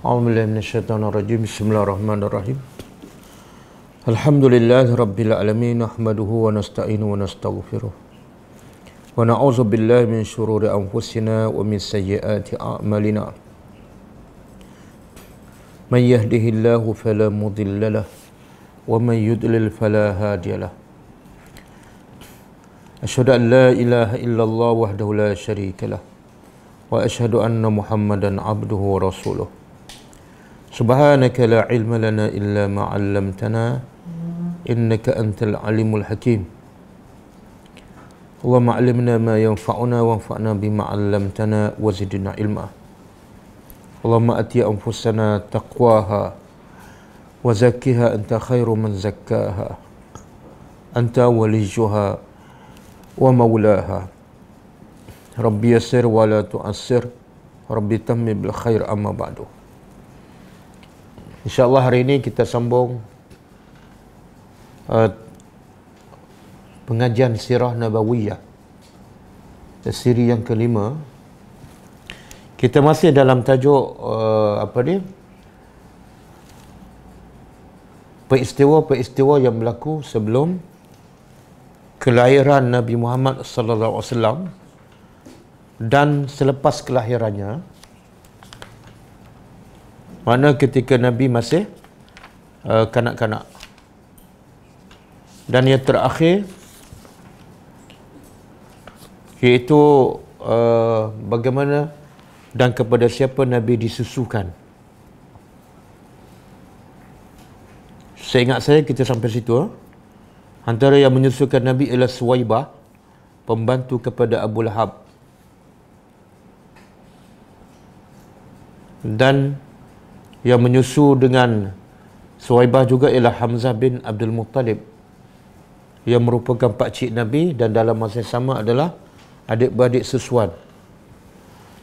A'udzubillahi minasyaitonirrajim. Bismillahirrahmanirrahim. Alhamdulillahi rabbil alamin, nahmaduhu wa nasta'inuhu wa nastaghfiruh. Wa na'udzu billahi min syururi anfusina wa min sayyiati a'malina. Man yahdihillahu fala mudilla lahu wa man yudlil fala hadiya lahu. Asyhadu an la ilaha illallah wahdahu la syarika lahu wa asyhadu anna Muhammadan abduhu wa rasuluh. Subhanaka la ilma lana illa ma 'allamtana innaka antal alimul hakim. Allahumma 'allimna ma yanfa'una wanfa'na bima 'allamtana wa zidna ilma. Allahumma ati anfusana taqwaha wa zakkiha anta khairu man zakkaha anta waliyuha wa maulaha. Rabbi yassir wa la tu'assir, Rabbi tammim bil khair, amma ba'du. InsyaAllah hari ini kita sambung pengajian Sirah Nabawiyah, siri yang kelima. Kita masih dalam tajuk peristiwa-peristiwa yang berlaku sebelum kelahiran Nabi Muhammad sallallahu alaihi wasallam dan selepas kelahirannya. Mana ketika Nabi masih kanak-kanak. Dan yang terakhir iaitu bagaimana dan kepada siapa Nabi disusukan. Seingat saya kita sampai situ. Antara yang menyusukan Nabi ialah Suwaibah, pembantu kepada Abu Lahab. Dan yang menyusu dengan Suwaibah juga ialah Hamzah bin Abdul Muttalib, yang merupakan pakcik Nabi dan dalam masa yang sama adalah adik-beradik susuan.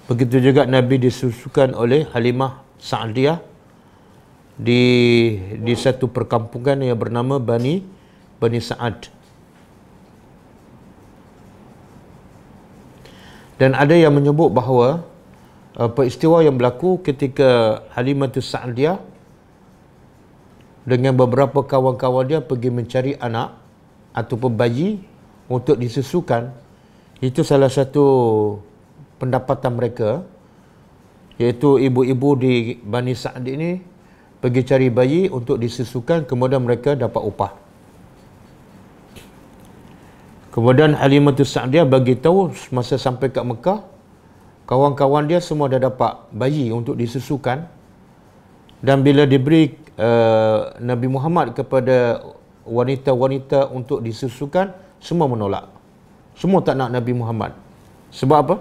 Begitu juga Nabi disusukan oleh Halimah Sa'diyah di satu perkampungan yang bernama Bani Sa'ad. Dan ada yang menyebut bahawa peristiwa yang berlaku ketika Halimatus Sa'diyah dengan beberapa kawan-kawan dia pergi mencari anak ataupun bayi untuk disusukan, itu salah satu pendapatan mereka, iaitu ibu-ibu di Bani Sa'd ini pergi cari bayi untuk disusukan, kemudian mereka dapat upah. Kemudian Halimatus Sa'diyah bagi tahu masa sampai kat Mekah, kawan-kawan dia semua dah dapat bayi untuk disusukan. Dan bila diberi Nabi Muhammad kepada wanita-wanita untuk disusukan, semua menolak. Semua tak nak Nabi Muhammad. Sebab apa?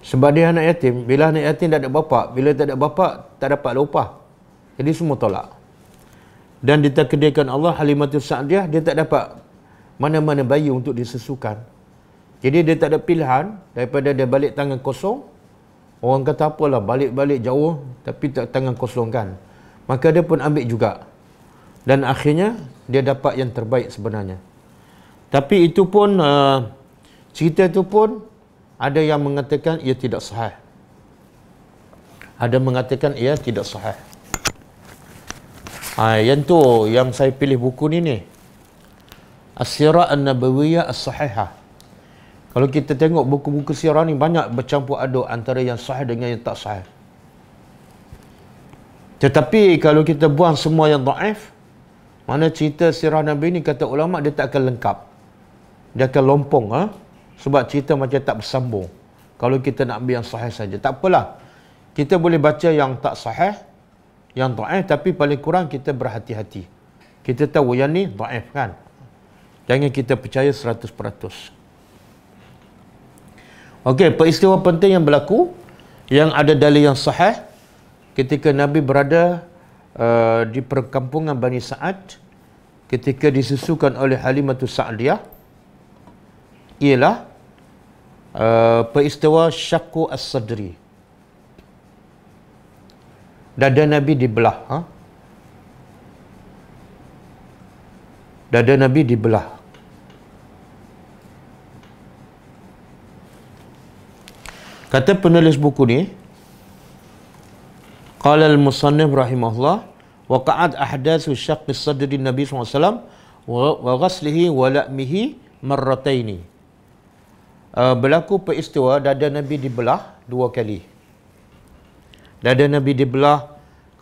Sebab dia anak yatim. Bila anak yatim tak ada bapa, bila tak ada bapa tak dapat upah. Jadi semua tolak. Dan ditakdirkan Allah, Halimatus Sa'diyah dia tak dapat mana-mana bayi untuk disusukan. Jadi dia tak ada pilihan daripada dia balik tangan kosong. Orang kata apalah, balik-balik jauh tapi tak tangan kosong kan. Maka dia pun ambil juga. Dan akhirnya dia dapat yang terbaik sebenarnya. Tapi itu pun cerita itu pun ada yang mengatakan ia tidak sahih. Ada mengatakan ia tidak sahih. Yang tu yang saya pilih buku ni. As-Sirah An-Nabawiyah As-Sahihah. Kalau kita tengok buku-buku sirah ni banyak bercampur aduk antara yang sahih dengan yang tak sahih. Tetapi kalau kita buang semua yang dhaif, mana cerita sirah Nabi ni kata ulama dia tak akan lengkap. Dia akan lompong sebab cerita macam tak bersambung. Kalau kita nak ambil yang sahih saja, tak apalah. Kita boleh baca yang tak sahih, yang dhaif, tapi paling kurang kita berhati-hati. Kita tahu yang ni dhaif kan. Jangan kita percaya 100%. Okey, peristiwa penting yang berlaku yang ada dalil yang sahih ketika Nabi berada di perkampungan Bani Sa'ad ketika disusukan oleh Halimatus Sa'diyah ialah peristiwa Syaqqu As-Sadri. Dada Nabi dibelah. Dada Nabi dibelah. Kata penulis buku ni, qala al-musannif rahimahullah, waqa'at ahdatsu syaqqi sadri Nabi SAW wa ghaslihi wa la'mihi marrataini. Berlaku peristiwa dada Nabi dibelah 2 kali. Dada Nabi dibelah,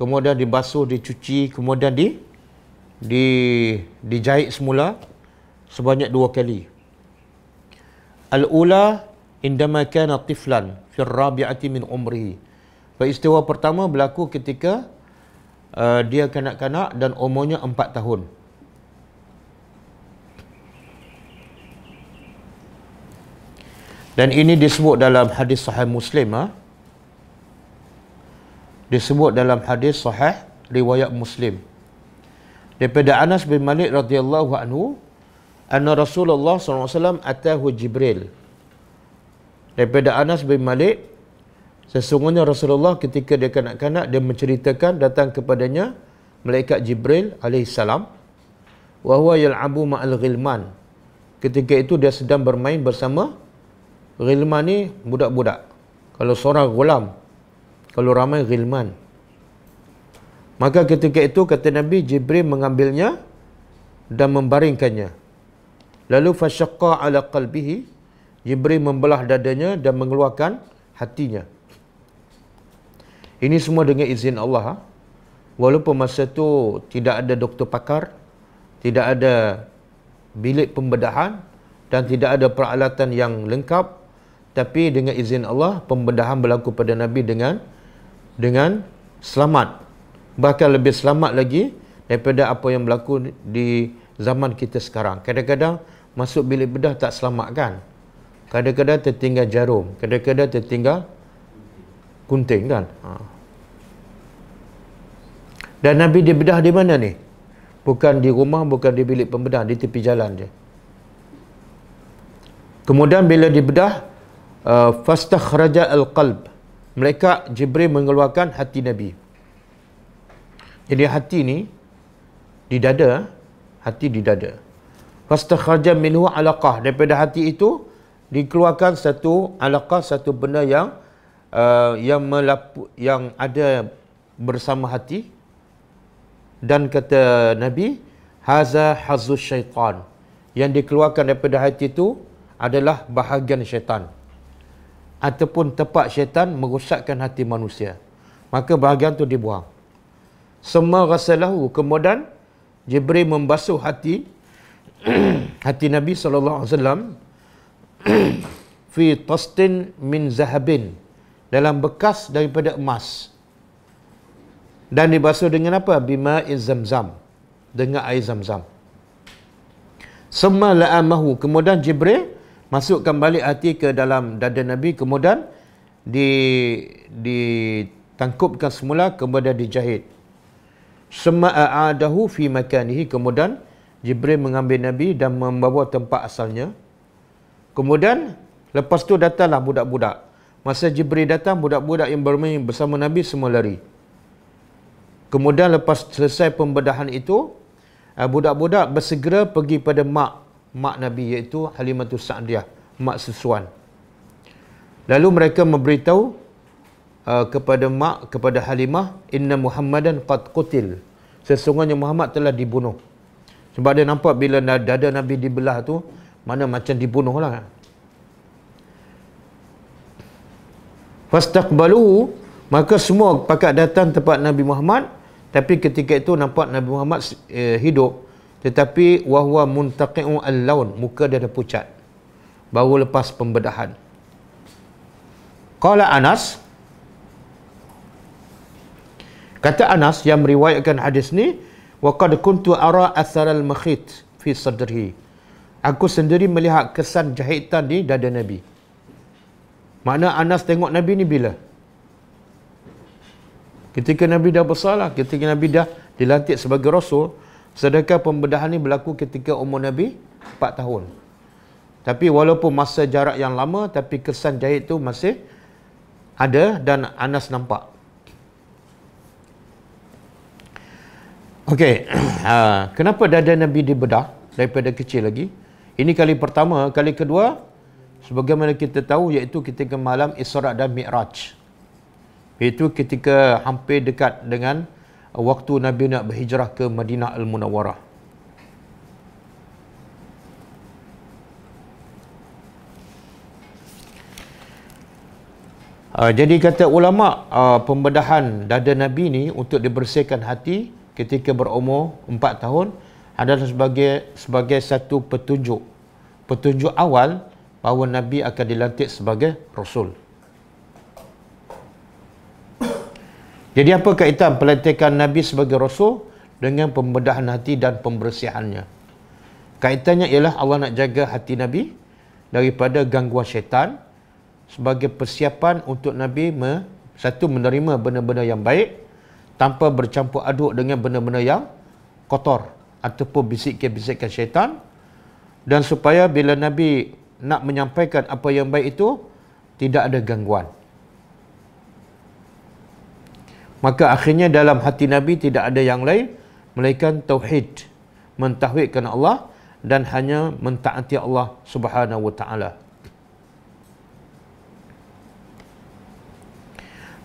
kemudian dibasuh, dicuci, kemudian dijahit semula sebanyak 2 kali. Al-ula indama kana tiflan fi ar-rabi'ati min umrihi. Peristiwa pertama berlaku ketika dia kanak-kanak dan umurnya 4 tahun. Dan ini disebut dalam hadis sahih Muslim. Disebut dalam hadis sahih riwayat Muslim. Daripada Anas bin Malik radhiyallahu anhu, anna Rasulullah SAW atahu Jibril. Daripada Anas bin Malik, sesungguhnya Rasulullah ketika dia kanak-kanak, dia menceritakan datang kepadanya malaikat Jibril alaihissalam, wa huwa yal'abu ma'al ghilman. Ketika itu dia sedang bermain bersama ghilman ni budak-budak. Kalau seorang ghulam, kalau ramai ghilman. Maka ketika itu kata Nabi, Jibril mengambilnya dan membaringkannya. Lalu fasyaqqa ala qalbihi, Jibril membelah dadanya dan mengeluarkan hatinya. Ini semua dengan izin Allah. Walaupun masa tu tidak ada doktor pakar, tidak ada bilik pembedahan dan tidak ada peralatan yang lengkap, tapi dengan izin Allah pembedahan berlaku pada Nabi dengan selamat. Bahkan lebih selamat lagi daripada apa yang berlaku di zaman kita sekarang. Kadang-kadang masuk bilik bedah tak selamat kan. Kadang-kadang tertinggal jarum, kadang-kadang tertinggal gunting kan. Dan Nabi dibedah di mana ni? Bukan di rumah, bukan di bilik pembedah, di tepi jalan je. Kemudian bila dibedah, fastakhraja al-qalb. Mereka Jibril mengeluarkan hati Nabi. Jadi hati ni di dada, hati di dada. Fastakhraja minhu alaqah. Daripada hati itu dikeluarkan satu alaqah, satu benda yang ada bersama hati. Dan kata Nabi, haza hazuz syaitan. Yang dikeluarkan daripada hati itu adalah bahagian syaitan, ataupun tepat syaitan merosakkan hati manusia. Maka bahagian itu dibuang. Semua ghasalahu. Kemudian Jibril membasuh hati hati Nabi SAW fi tastin min zahabin, dalam bekas daripada emas. Dan dibasuh dengan apa? Bima'iz zamzam, dengan air zam-zam. Summa la'amahu. Kemudian Jibril masukkan balik hati ke dalam dada Nabi, kemudian ditangkupkan semula, kemudian dijahit. Summa a'adahu fi makanihi. Kemudian Jibril mengambil Nabi dan membawa tempat asalnya. Kemudian lepas tu datanglah budak-budak. Masa Jibril datang, budak-budak yang bermain bersama Nabi semua lari. Kemudian lepas selesai pembedahan itu, budak-budak bersegera pergi pada mak Nabi, iaitu Halimatus Sa'diyah, mak susuan. Lalu mereka memberitahu kepada Halimah, inna Muhammadan qad qutil. Sesungguhnya Muhammad telah dibunuh. Sebab dia nampak bila dada Nabi dibelah tu, mana macam dibunuh lah. Fastaqbaluhu. Maka semua pakat datang tempat Nabi Muhammad. Tapi ketika itu nampak Nabi Muhammad hidup, tetapi wahwa muntaqi'u al-laun, muka dia dah pucat, baru lepas pembedahan. Qala Anas, kata Anas yang meriwayatkan hadis ni, wa qad kuntu ara athar al-makhit fi sadrihi. Aku sendiri melihat kesan jahitan di dada Nabi. Makna Anas tengok Nabi ni bila? Ketika Nabi dah besar lah, ketika Nabi dah dilantik sebagai Rasul. Sedangkan pembedahan ni berlaku ketika umur Nabi 4 tahun. Tapi walaupun masa jarak yang lama, tapi kesan jahit tu masih ada dan Anas nampak. Okey, kenapa dada Nabi dibedah daripada kecil lagi? Ini kali pertama. Kali kedua, sebagaimana kita tahu, iaitu ketika malam Isra' dan Mi'raj. Iaitu ketika hampir dekat dengan waktu Nabi nak berhijrah ke Madinah Al-Munawwarah. Jadi kata ulama, pembedahan dada Nabi ni untuk dibersihkan hati ketika berumur 4 tahun adalah sebagai satu petunjuk awal bahawa Nabi akan dilantik sebagai Rasul. Jadi apa kaitan pelantikan Nabi sebagai Rasul dengan pembedahan hati dan pembersihannya? Kaitannya ialah Allah nak jaga hati Nabi daripada gangguan syaitan sebagai persiapan untuk Nabi menerima benda-benda yang baik tanpa bercampur aduk dengan benda-benda yang kotor ataupun bisikan-bisikan syaitan, dan supaya bila Nabi nak menyampaikan apa yang baik itu tidak ada gangguan. Maka akhirnya dalam hati Nabi tidak ada yang lain melainkan tauhid, mentauhidkan Allah dan hanya mentaati Allah Subhanahu wa taala.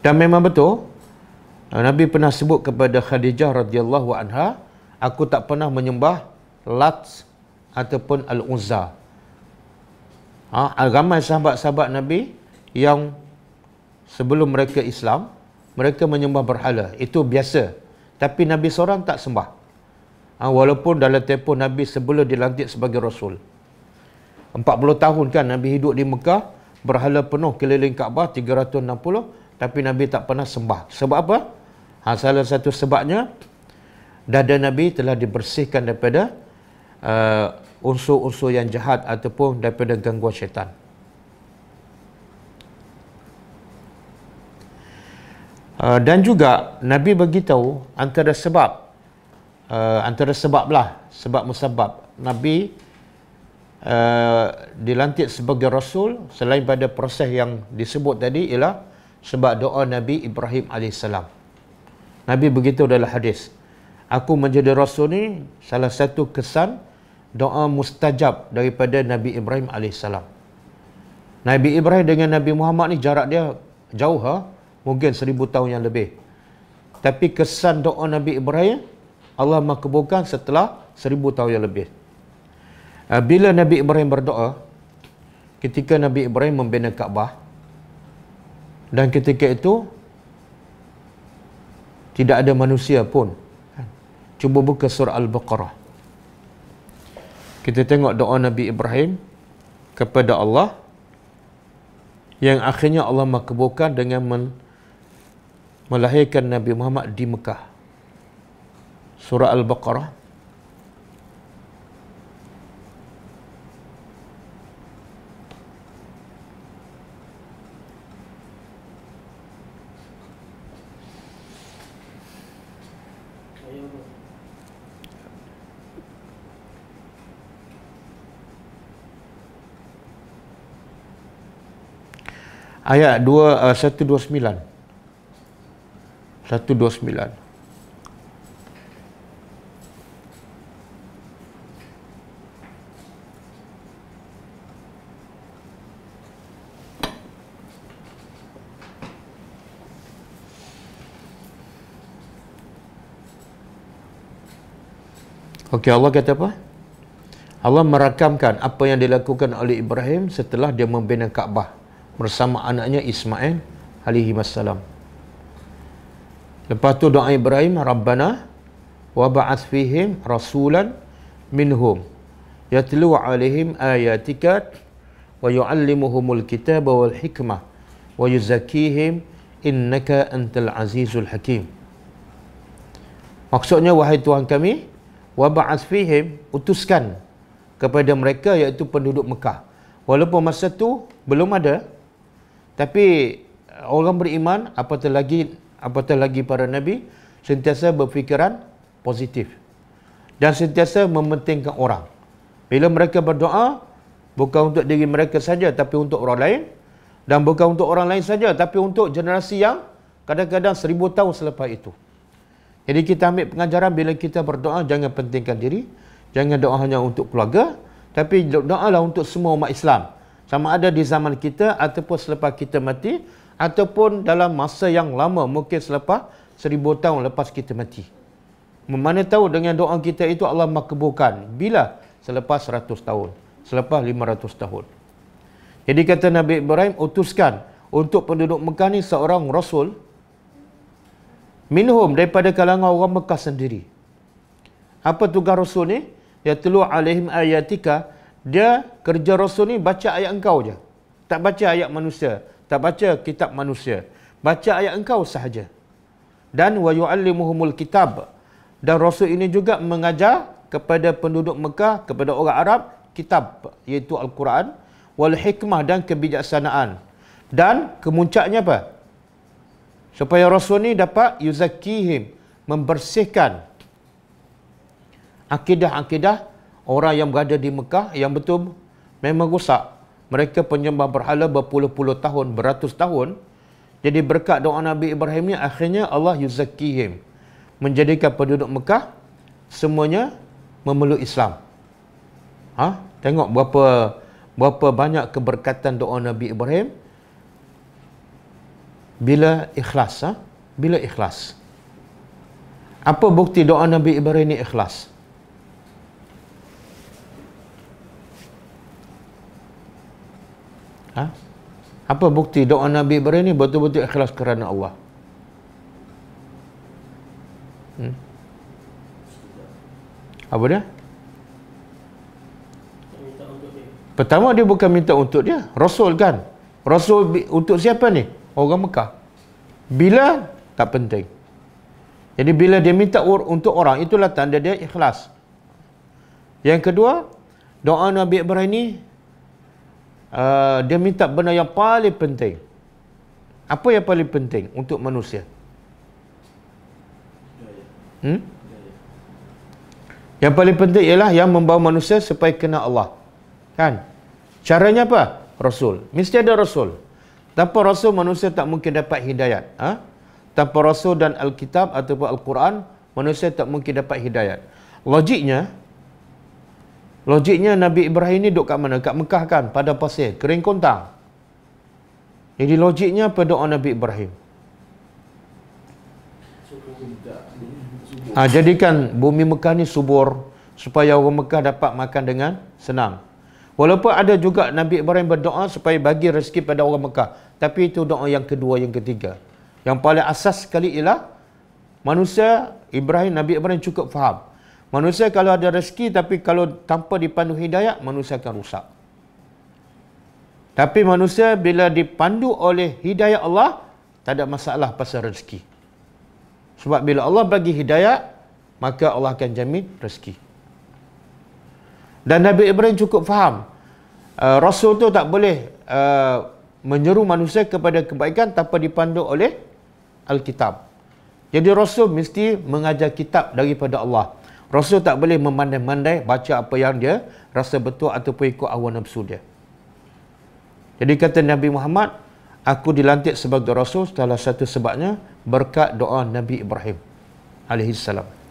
Dan memang betul Nabi pernah sebut kepada Khadijah radhiyallahu anha, aku tak pernah menyembah Lat ataupun Al-Uzza. Ramai sahabat-sahabat Nabi yang sebelum mereka Islam, mereka menyembah berhala. Itu biasa. Tapi Nabi seorang tak sembah. Walaupun dalam tempoh Nabi sebelum dilantik sebagai Rasul. 40 tahun kan Nabi hidup di Mekah, berhala penuh keliling Kaabah 360, tapi Nabi tak pernah sembah. Sebab apa? Salah satu sebabnya, dada Nabi telah dibersihkan daripada unsur-unsur yang jahat ataupun daripada gangguan syaitan. Dan juga Nabi beritahu antara sebab musabab Nabi dilantik sebagai Rasul selain pada proses yang disebut tadi ialah sebab doa Nabi Ibrahim AS. Nabi begitu dalam hadis, aku menjadi Rasul ni salah satu kesan doa mustajab daripada Nabi Ibrahim AS. Nabi Ibrahim dengan Nabi Muhammad ni jarak dia jauh, mungkin 1000 tahun yang lebih. Tapi kesan doa Nabi Ibrahim Allah makbulkan setelah 1000 tahun yang lebih. Bila Nabi Ibrahim berdoa, ketika Nabi Ibrahim membina Kaabah, dan ketika itu tidak ada manusia pun. Cuba buka surah Al-Baqarah. Kita tengok doa Nabi Ibrahim kepada Allah yang akhirnya Allah makbulkan dengan melahirkan Nabi Muhammad di Mekah. Surah Al-Baqarah. Ayat 129. 129. Okey, Allah kata apa? Allah merakamkan apa yang dilakukan oleh Ibrahim setelah dia membina Kaabah bersama anaknya Ismail alaihi wassalam. Lepas tu doa Ibrahim, Rabbana wa ba'ath fihim rasulan minhum yatlu alaihim ayatika wa yu'allimuhumul kitaba wal hikmah wa yuzakkihim innaka antal azizul hakim. Maksudnya, wahai Tuhan kami, wa ba'ath fihim, utuskan kepada mereka iaitu penduduk Mekah. Walaupun masa tu belum ada, tapi orang beriman, apatah lagi para nabi, sentiasa berfikiran positif dan sentiasa mementingkan orang. Bila mereka berdoa, bukan untuk diri mereka saja tapi untuk orang lain, dan bukan untuk orang lain saja tapi untuk generasi yang kadang-kadang 1000 tahun selepas itu. Jadi kita ambil pengajaran bila kita berdoa, jangan pentingkan diri, jangan doa hanya untuk keluarga, tapi doalah untuk semua umat Islam. Sama ada di zaman kita ataupun selepas kita mati, ataupun dalam masa yang lama, mungkin selepas 1000 tahun lepas kita mati. Mana tahu dengan doa kita itu Allah makbulkan. Bila? Selepas 100 tahun. Selepas 500 tahun. Jadi kata Nabi Ibrahim, utuskan untuk penduduk Mekah ni seorang Rasul. Minhum, daripada kalangan orang Mekah sendiri. Apa tugas Rasul ni? Yatlu alaihim ayatika. Dia kerja Rasul ni baca ayat engkau je. Tak baca ayat manusia. Tak baca kitab manusia. Baca ayat engkau sahaja. Dan wa yu'allimuhumul kitab. Dan Rasul ini juga mengajar kepada penduduk Mekah, kepada orang Arab, kitab, iaitu Al-Quran, wal hikmah, dan kebijaksanaan. Dan kemuncaknya apa? Supaya Rasul ni dapat yuzakkihim, membersihkan akidah-akidah orang yang berada di Mekah yang betul memang rosak. Mereka penyembah berhala berpuluh-puluh tahun, beratus tahun. Jadi berkat doa Nabi Ibrahim ni, akhirnya Allah yuzakkihim, menjadikan penduduk Mekah semuanya memeluk Islam. Tengok berapa banyak keberkatan doa Nabi Ibrahim bila ikhlas. Bila ikhlas. Apa bukti doa Nabi Ibrahim ni ikhlas? Apa bukti doa Nabi Ibrahim ni betul-betul ikhlas kerana Allah? Apa dia? Pertama, dia bukan minta untuk dia. Rasul kan? Rasul untuk siapa ni? Orang Mekah. Bila? Tak penting. Jadi bila dia minta untuk orang, itulah tanda dia ikhlas. Yang kedua, doa Nabi Ibrahim ni, dia minta benda yang paling penting. Apa yang paling penting untuk manusia? Yang paling penting ialah yang membawa manusia supaya kenal Allah. Kan? Caranya apa? Rasul. Mesti ada Rasul. Tanpa Rasul, manusia tak mungkin dapat hidayat. Tanpa Rasul dan Alkitab ataupun Al-Quran, manusia tak mungkin dapat hidayat. Logiknya Nabi Ibrahim ni duduk kat mana? Kat Mekah kan? Pada pasir, kering kontang. Jadi logiknya apa doa Nabi Ibrahim? Jadikan bumi Mekah ni subur, supaya orang Mekah dapat makan dengan senang. Walaupun ada juga Nabi Ibrahim berdoa supaya bagi rezeki pada orang Mekah. Tapi itu doa yang kedua, yang ketiga. Yang paling asas sekali ialah manusia, Nabi Ibrahim cukup faham. Manusia kalau ada rezeki, tapi kalau tanpa dipandu hidayah, manusia akan rusak. Tapi manusia bila dipandu oleh hidayah Allah, tak ada masalah pasal rezeki. Sebab bila Allah bagi hidayah, maka Allah akan jamin rezeki. Dan Nabi Ibrahim cukup faham. Rasul tu tak boleh menyeru manusia kepada kebaikan tanpa dipandu oleh Alkitab. Jadi Rasul mesti mengajar kitab daripada Allah. Rasul tak boleh memandai-mandai baca apa yang dia rasa betul ataupun ikut hawa nafsu dia. Jadi kata Nabi Muhammad, aku dilantik sebagai Rasul, salah satu sebabnya berkat doa Nabi Ibrahim alaihissalam.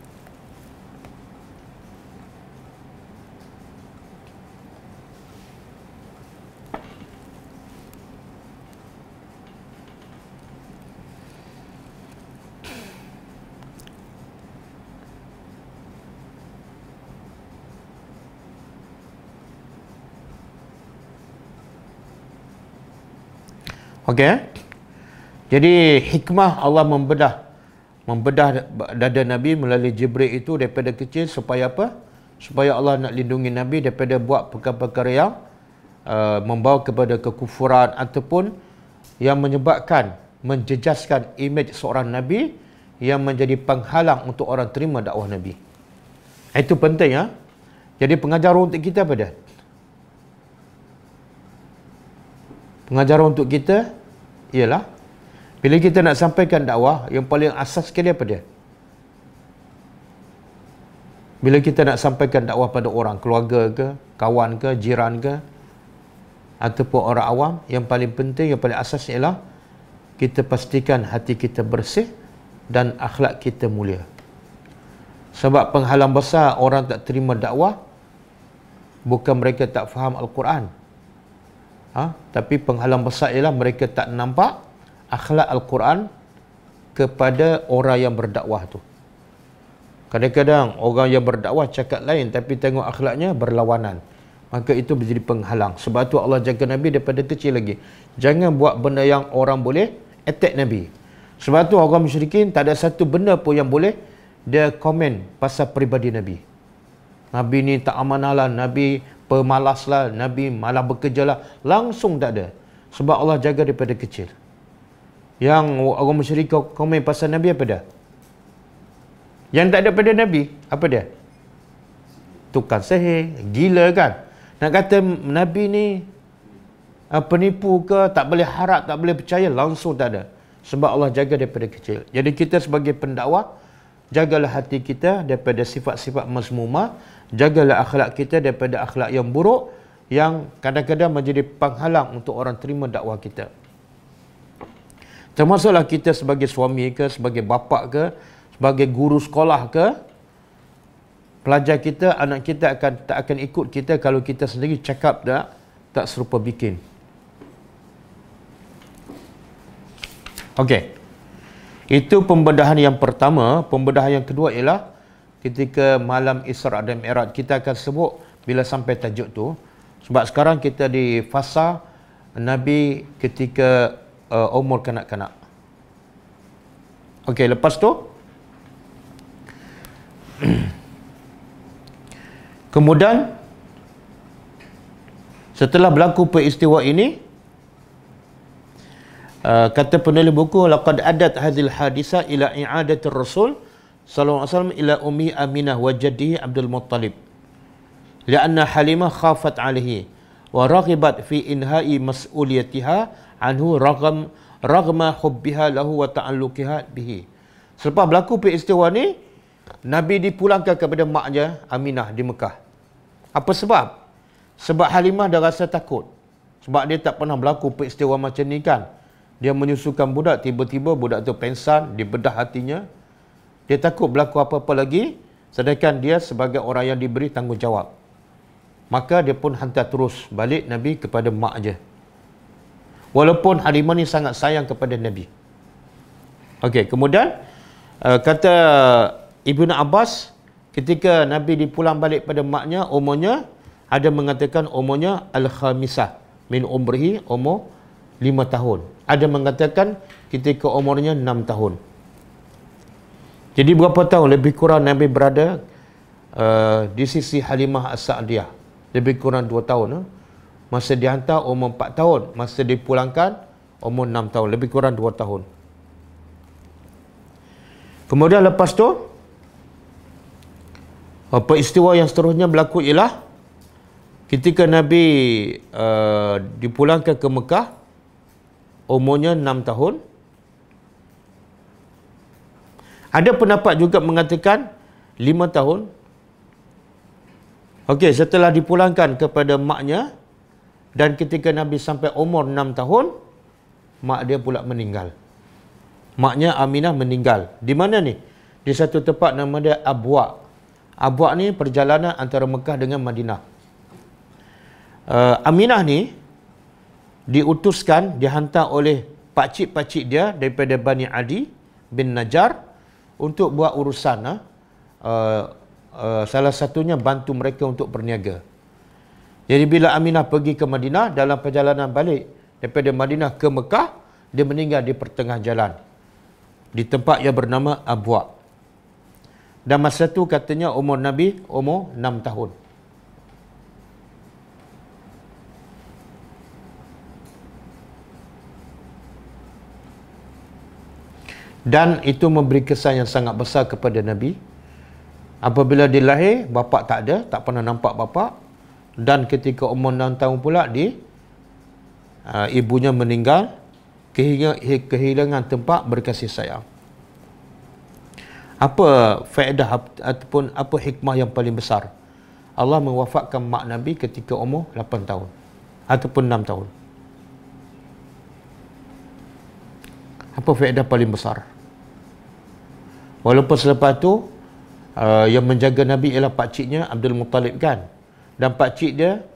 Okey. Jadi hikmah Allah membedah dada Nabi melalui Jibril itu daripada kecil supaya apa? Supaya Allah nak lindungi Nabi daripada buat perkara-perkara yang membawa kepada kekufuran ataupun yang menyebabkan menjejaskan imej seorang Nabi yang menjadi penghalang untuk orang terima dakwah Nabi. Itu penting ya. Jadi pengajaran untuk kita apa dia? Pengajaran untuk kita ialah bila kita nak sampaikan dakwah, yang paling asas sekali apa dia? Bila kita nak sampaikan dakwah pada orang, keluarga ke, kawan ke, jiran ke, ataupun orang awam, yang paling penting, yang paling asas ialah kita pastikan hati kita bersih dan akhlak kita mulia. Sebab penghalang besar orang tak terima dakwah bukan mereka tak faham Al-Quran, Tapi penghalang besar ialah mereka tak nampak akhlak Al-Quran kepada orang yang berdakwah tu. Kadang-kadang orang yang berdakwah cakap lain tapi tengok akhlaknya berlawanan. Maka itu menjadi penghalang. Sebab tu Allah jaga Nabi daripada kecil lagi. Jangan buat benda yang orang boleh attack Nabi. Sebab tu orang musyrikin tak ada satu benda pun yang boleh dia komen pasal peribadi Nabi. Nabi ni tak amanah lah, Nabi pemalas lah, Nabi malah bekerja lah. Langsung tak ada. Sebab Allah jaga daripada kecil. Yang orang musyrik komen pasal Nabi apa dia? Yang tak ada pada Nabi, apa dia? Tukang sihir, gila kan? Nak kata Nabi ni penipu ke, tak boleh harap, tak boleh percaya, langsung tak ada. Sebab Allah jaga daripada kecil. Jadi kita sebagai pendakwah, jagalah hati kita daripada sifat-sifat mazmumah, jagalah akhlak kita daripada akhlak yang buruk, yang kadang-kadang menjadi penghalang untuk orang terima dakwah kita. Termasuklah kita sebagai suami ke, sebagai bapa ke, sebagai guru sekolah ke, pelajar kita, anak kita tak akan ikut kita kalau kita sendiri cakap tak serupa bikin. Okey. Itu pembedahan yang pertama. Pembedahan yang kedua ialah ketika malam Isra dan Mi'raj. Kita akan sebut bila sampai tajuk tu. Sebab sekarang kita di fasa Nabi ketika umur kanak-kanak. Okey, lepas tu kemudian setelah berlaku peristiwa ini, kata penulis buku, laqad adat hadhil hadisa ila i'adatir rasul sallallahu alaihi wasallam ila ummi Aminah wa jaddihi Abdul Muttalib lianna Halimah khafat alaihi wa raghibat fi inha'i mas'uliyatiha anhu raghma hubbiha lahu wa ta'alluqiha bihi. Selepas berlaku peristiwa ni, Nabi dipulangkan kepada maknya Aminah di Mekah. Apa sebab? Sebab Halimah dah rasa takut. Sebab dia tak pernah berlaku peristiwa macam ni kan. Dia menyusukan budak, tiba-tiba budak tu pengsan, dibedah hatinya. Dia takut berlaku apa-apa lagi, sedangkan dia sebagai orang yang diberi tanggungjawab. Maka dia pun hantar terus balik Nabi kepada mak je. Walaupun Halimah ni sangat sayang kepada Nabi. Okey, kemudian kata Ibnu Abbas, ketika Nabi dipulang balik pada maknya, umurnya, ada mengatakan umurnya al-khamisah min umrihi, umur 5 tahun. Ada mengatakan ketika umurnya 6 tahun. Jadi berapa tahun lebih kurang Nabi berada di sisi Halimah As-Sa'diyah? Lebih kurang 2 tahun. Masa dihantar umur 4 tahun, masa dipulangkan umur 6 tahun, lebih kurang 2 tahun. Kemudian lepas tu peristiwa yang seterusnya berlaku ialah ketika Nabi dipulangkan ke Mekah, umurnya 6 tahun. Ada pendapat juga mengatakan 5 tahun. Okey, setelah dipulangkan kepada maknya, dan ketika Nabi sampai umur 6 tahun, mak dia pula meninggal. Maknya Aminah meninggal. Di mana ni? Di satu tempat nama dia Abwa'. Abwa' ni perjalanan antara Mekah dengan Madinah. Aminah ni diutuskan, dihantar oleh pakcik-pakcik dia daripada Bani Adi bin Najjar untuk buat urusan. Salah satunya bantu mereka untuk berniaga. Jadi bila Aminah pergi ke Madinah, dalam perjalanan balik daripada Madinah ke Mekah, dia meninggal di pertengah jalan di tempat yang bernama Abwa'. Dan masa tu katanya umur Nabi umur 6 tahun. Dan itu memberi kesan yang sangat besar kepada Nabi. Apabila dia lahir, bapa tak ada, tak pernah nampak bapa. Dan ketika umur 6 tahun pula ibunya meninggal, kehilangan tempat berkasih sayang. Apa faedah ataupun apa hikmah yang paling besar? Allah mewafatkan mak Nabi ketika umur 8 tahun ataupun 6 tahun. Apa faedah paling besar? Walaupun selepas tu yang menjaga Nabi ialah pakciknya Abdul Muttalib kan. Dan pakcik dia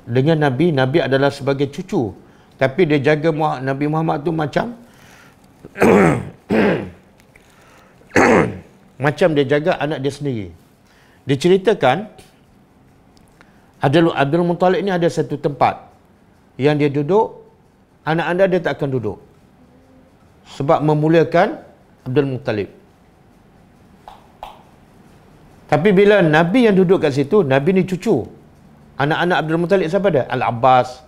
dengan Nabi. Nabi adalah sebagai cucu. Tapi dia jaga Nabi Muhammad tu macam macam dia jaga anak dia sendiri. Diceritakan Abdul Muttalib ni ada satu tempat yang dia duduk, anak anda dia tak akan duduk. Sebab memuliakan Abdul Muttalib. Tapi bila Nabi yang duduk kat situ, Nabi ni cucu. Anak-anak Abdul Muttalib siapa dia? Al-Abbas,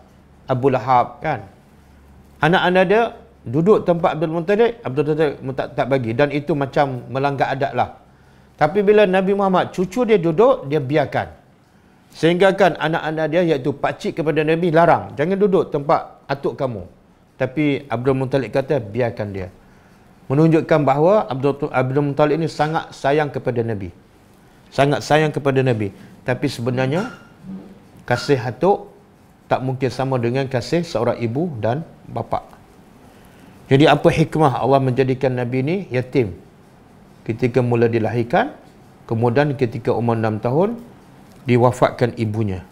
Abu Lahab, kan? Anak-anak dia duduk tempat Abdul Muttalib tak bagi. Dan itu macam melanggar adat lah. Tapi bila Nabi Muhammad, cucu dia duduk, dia biarkan. Sehingga kan anak-anak dia, iaitu pakcik kepada Nabi, larang. Jangan duduk tempat atuk kamu. Tapi Abdul Muttalib kata, biarkan dia. Menunjukkan bahawa Abdul Muttalib ini sangat sayang kepada Nabi. Sangat sayang kepada Nabi. Tapi sebenarnya, kasih atuk tak mungkin sama dengan kasih seorang ibu dan bapa. Jadi apa hikmah Allah menjadikan Nabi ini yatim? Ketika mula dilahirkan, kemudian ketika umur 6 tahun, diwafatkan ibunya.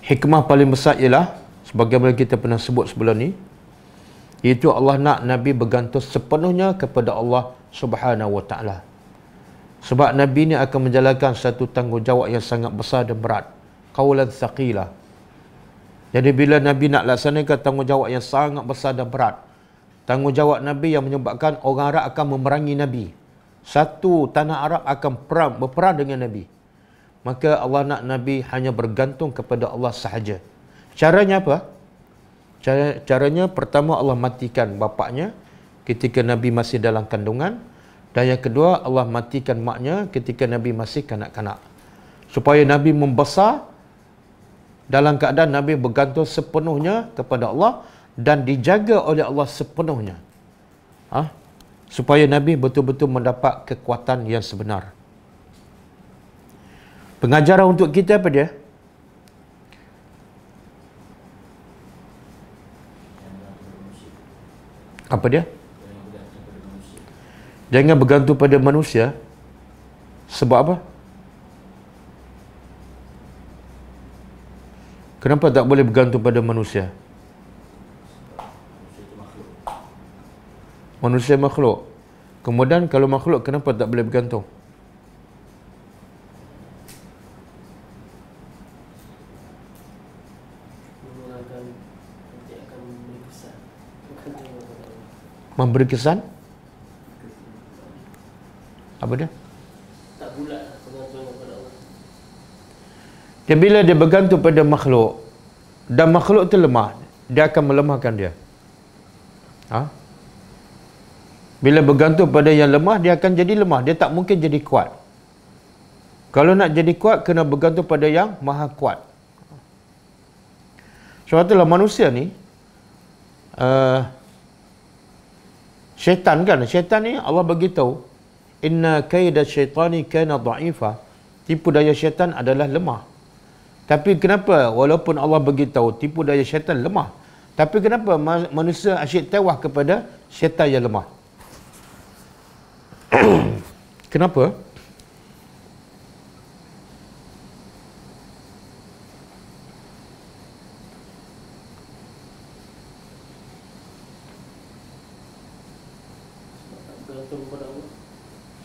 Hikmah paling besar ialah, sebagaimana kita pernah sebut sebelum ni, iaitu Allah nak Nabi bergantung sepenuhnya kepada Allah Subhanahu Wa Taala. Sebab Nabi ni akan menjalankan satu tanggungjawab yang sangat besar dan berat. Qaulan thaqila. Jadi bila Nabi nak laksanakan tanggungjawab yang sangat besar dan berat, tanggungjawab Nabi yang menyebabkan orang Arab akan memerangi Nabi. Satu tanah Arab akan berperang dengan Nabi. Maka Allah nak Nabi hanya bergantung kepada Allah sahaja. Caranya apa? Caranya pertama, Allah matikan bapaknya ketika Nabi masih dalam kandungan. Dan yang kedua, Allah matikan maknya ketika Nabi masih kanak-kanak. Supaya Nabi membesar dalam keadaan Nabi bergantung sepenuhnya kepada Allah dan dijaga oleh Allah sepenuhnya. Supaya Nabi betul-betul mendapat kekuatan yang sebenar. Pengajaran untuk kita apa dia? Apa dia? Jangan bergantung pada manusia. Sebab apa? Kenapa tak boleh bergantung pada manusia? Manusia makhluk. Kemudian kalau makhluk, kenapa tak boleh bergantung? Memberi kesan? Apa dia? Tak bulat bergantung kepada Allah. Dan bila dia bergantung pada makhluk, dan makhluk itu lemah, dia akan melemahkan dia. Bila bergantung pada yang lemah, dia akan jadi lemah. Dia tak mungkin jadi kuat. Kalau nak jadi kuat, kena bergantung pada yang maha kuat. Sebab itulah manusia ni, syaitan kan? Syaitan ni Allah beritahu, inna kaida syaitani kana dha'ifa. Tipu daya syaitan adalah lemah. Tapi kenapa walaupun Allah beritahu tipu daya syaitan lemah, tapi kenapa manusia asyik tewah kepada syaitan yang lemah? Kenapa? Bergantung kepada Allah.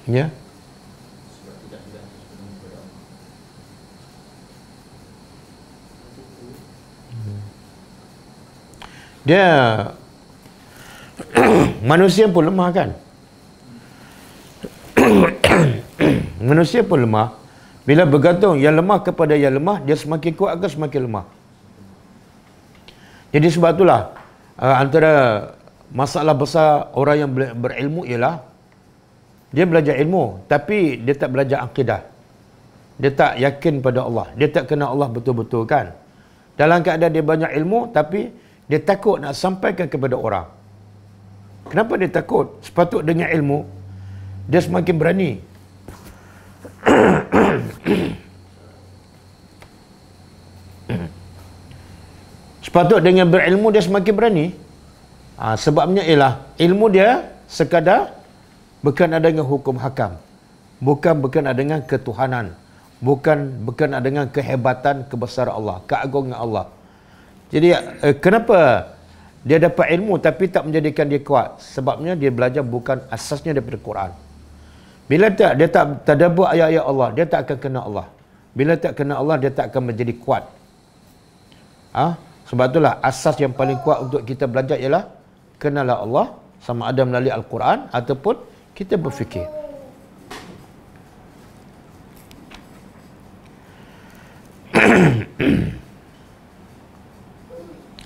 Ya. Sebab tidak bergantung sepenuhnya kepada Allah. Dia manusia pun lemah kan? Manusia pun lemah. Bila bergantung yang lemah kepada yang lemah, dia semakin kuat ke semakin lemah. Jadi sebab itulah antara masalah besar orang yang berilmu ialah dia belajar ilmu tapi dia tak belajar akidah. Dia tak yakin pada Allah. Dia tak kenal Allah betul-betul kan? Dalam keadaan dia banyak ilmu tapi dia takut nak sampaikan kepada orang. Kenapa dia takut? Sepatut dengan ilmu dia semakin berani. Sepatut dengan berilmu dia semakin berani. Sebabnya ialah ilmu dia sekadar berkenaan dengan hukum hakam, bukan berkenaan dengan ketuhanan, bukan berkenaan dengan kehebatan, kebesaran Allah, keagungan Allah. Jadi kenapa dia dapat ilmu tapi tak menjadikan dia kuat? Sebabnya dia belajar bukan asasnya daripada Quran. Bila dia tak tadabbur ayat-ayat Allah, dia tak akan kenal Allah. Bila tak kenal Allah, dia tak akan menjadi kuat. Sebab itulah asas yang paling kuat untuk kita belajar ialah kenallah Allah, sama ada melalui Al-Quran ataupun kita berfikir.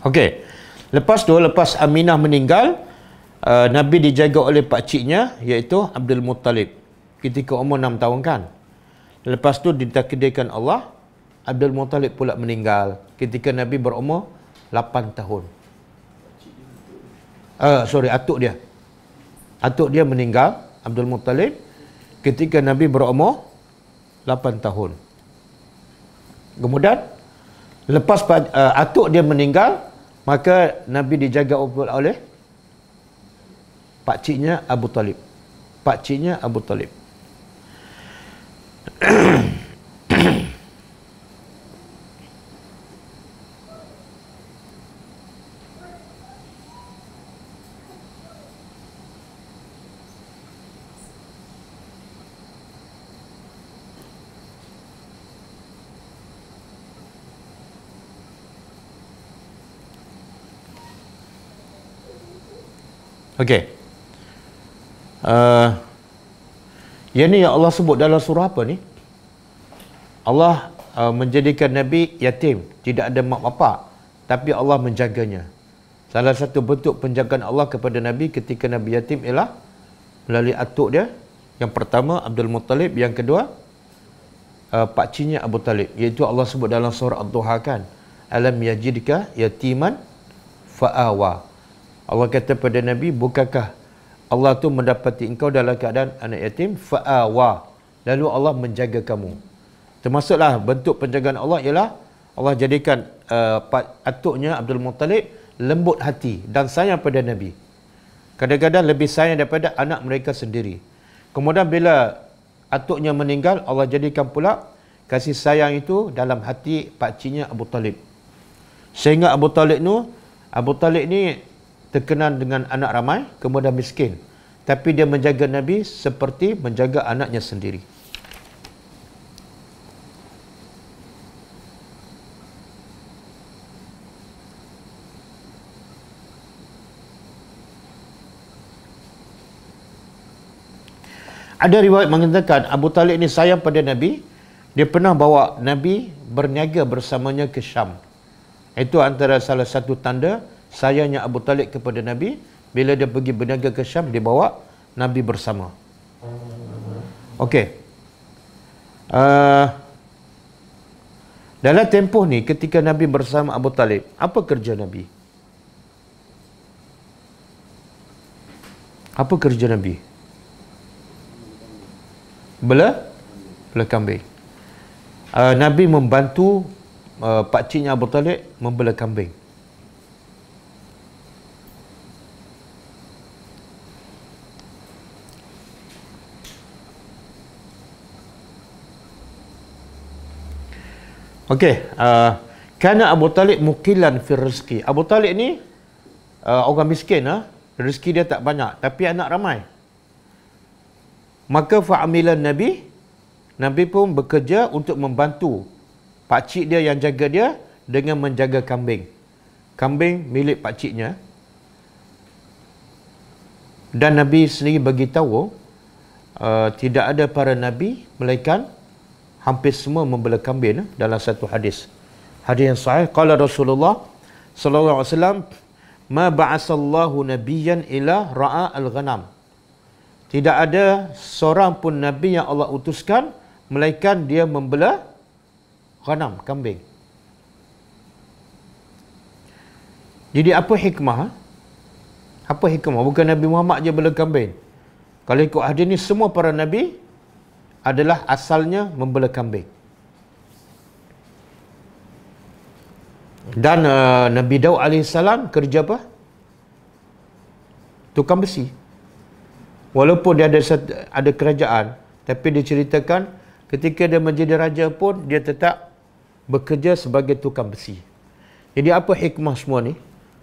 Okey. Lepas Aminah meninggal, Nabi dijaga oleh pakciknya iaitu Abdul Muttalib ketika umur 6 tahun kan. Lepas tu ditakdirkan Allah, Abdul Muttalib pula meninggal ketika Nabi berumur 8 tahun. Atuk dia meninggal, Abdul Muttalib, ketika Nabi berumur 8 tahun. Kemudian lepas atuk dia meninggal, maka Nabi dijaga oleh pakciknya Abu Talib. Okey. Yang ni yang Allah sebut dalam surah apa ni? Allah menjadikan Nabi yatim, tidak ada mak bapak, tapi Allah menjaganya. Salah satu bentuk penjagaan Allah kepada Nabi ketika Nabi yatim ialah melalui atuk dia. Yang pertama Abdul Muttalib, yang kedua pakciknya Abu Talib, iaitu Allah sebut dalam surah Ad-Duha kan, alam yajidka yatiman fa'awa. Allah kata pada Nabi, bukankah Allah tu mendapati engkau dalam keadaan anak yatim, fa'awa, lalu Allah menjaga kamu. Termasuklah bentuk penjagaan Allah ialah Allah jadikan atuknya Abdul Muttalib lembut hati dan sayang pada Nabi. Kadang-kadang lebih sayang daripada anak mereka sendiri. Kemudian bila atuknya meninggal, Allah jadikan pula kasih sayang itu dalam hati pakciknya Abu Talib. Sehingga Abu Talib ni terkenal dengan anak ramai, kemudian miskin. Tapi dia menjaga Nabi seperti menjaga anaknya sendiri. Ada riwayat mengatakan Abu Talib ini sayang pada Nabi. Dia pernah bawa Nabi berniaga bersamanya ke Syam. Itu antara salah satu tanda sayangnya Abu Talib kepada Nabi. Bila dia pergi berniaga ke Syam, dia bawa Nabi bersama. Okey. Dalam tempoh ni, ketika Nabi bersama Abu Talib, apa kerja Nabi? Apa kerja Nabi? Bela kambing. Nabi membantu pakciknya Abu Talib membela kambing. Okey, kerana Abu Talib mukilan fir rizki. Abu Talib ni orang miskin, rezeki dia tak banyak, tapi anak ramai. Maka fa'amilan Nabi pun bekerja untuk membantu pakcik dia yang jaga dia dengan menjaga kambing. Kambing milik pakciknya. Dan Nabi sendiri beritahu tidak ada para Nabi melainkan hampir semua membela kambing dalam satu hadis. Hadis yang sahih, qala Rasulullah sallallahu alaihi wasallam, ma ba'asallahu nabiyyan ila ra'a al-ghanam. Tidak ada seorang pun Nabi yang Allah utuskan melainkan dia membela ghanam, kambing. Jadi apa hikmah? Apa hikmah? Bukan Nabi Muhammad je bela kambing. Kalau ikut hadis ni, semua para Nabi adalah asalnya membela kambing. Dan Nabi Daud AS kerja apa? Tukang besi. Walaupun dia ada kerajaan, tapi diceritakan ketika dia menjadi raja pun dia tetap bekerja sebagai tukang besi. Jadi apa hikmah semua ni?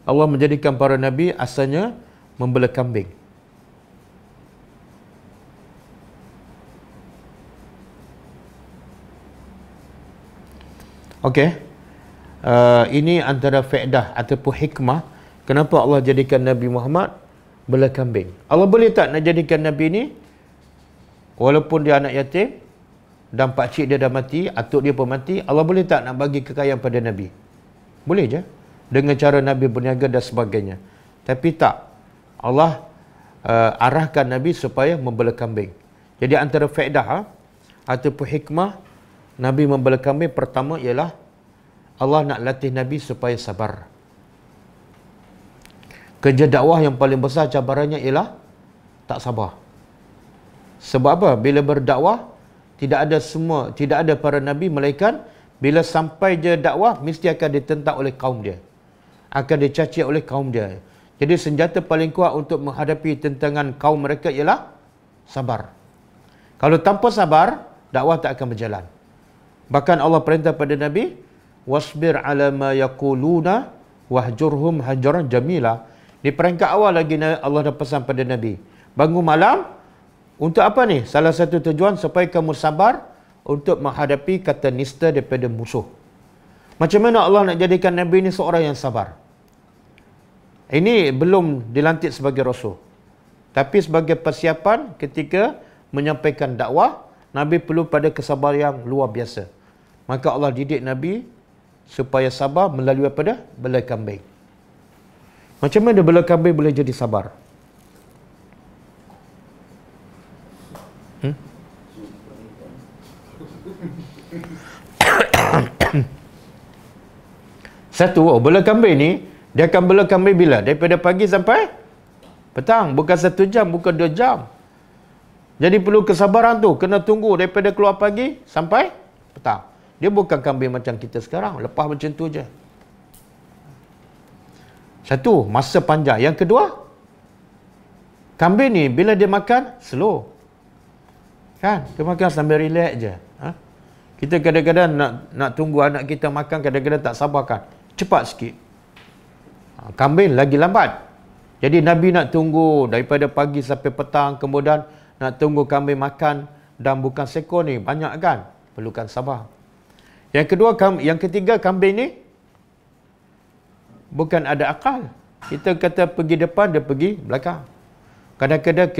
Allah menjadikan para nabi asalnya membela kambing. Okey. Ini antara faedah ataupun hikmah kenapa Allah jadikan Nabi Muhammad bela kambing. Allah boleh tak nak jadikan Nabi ni walaupun dia anak yatim dan pakcik dia dah mati, atuk dia pun mati, Allah boleh tak nak bagi kekayaan pada Nabi? Boleh je. Dengan cara Nabi berniaga dan sebagainya. Tapi tak. Allah arahkan Nabi supaya membela kambing. Jadi antara faedah ataupun hikmah Nabi membela kambing pertama ialah Allah nak latih Nabi supaya sabar. Kerja dakwah yang paling besar cabarannya ialah tak sabar. Sebab apa? Bila berdakwah tidak ada para nabi melainkan bila sampai je dakwah mesti akan ditentang oleh kaum dia. Akan dicaci oleh kaum dia. Jadi senjata paling kuat untuk menghadapi tentangan kaum mereka ialah sabar. Kalau tanpa sabar, dakwah tak akan berjalan. Bahkan Allah perintah pada Nabi, wasbir ala ma yaquluna wahjurhum hajaran jamila. Di peringkat awal lagi Allah dah pesan pada Nabi, bangun malam untuk apa ni? Salah satu tujuan supaya kamu sabar untuk menghadapi kata nista daripada musuh. Macam mana Allah nak jadikan Nabi ni seorang yang sabar? Ini belum dilantik sebagai rasul. Tapi sebagai persiapan ketika menyampaikan dakwah, Nabi perlu pada kesabaran yang luar biasa. Maka Allah didik Nabi supaya sabar melalui apa dah? Bela kambing. Macam mana bela kambing boleh jadi sabar? Satu, bela kambing ni, dia akan bela kambing bila? Daripada pagi sampai petang. Bukan 1 jam, bukan 2 jam. Jadi perlu kesabaran tu. Kena tunggu daripada keluar pagi sampai petang. Dia bukan kambing macam kita sekarang. Lepas macam tu je. Satu, masa panjang. Yang kedua, kambing ni bila dia makan, slow. Kan? Dia makan sambil relax je. Kita kadang-kadang nak tunggu anak kita makan, kadang-kadang tak sabarkan. Cepat sikit. Kambing lagi lambat. Jadi Nabi nak tunggu daripada pagi sampai petang, kemudian nak tunggu kambing makan, dan bukan seekor ni, banyak kan? Perlukan sabar. Yang kedua, yang ketiga, kambing ni bukan ada akal. Kita kata pergi depan, dia pergi belakang. Kadang-kadang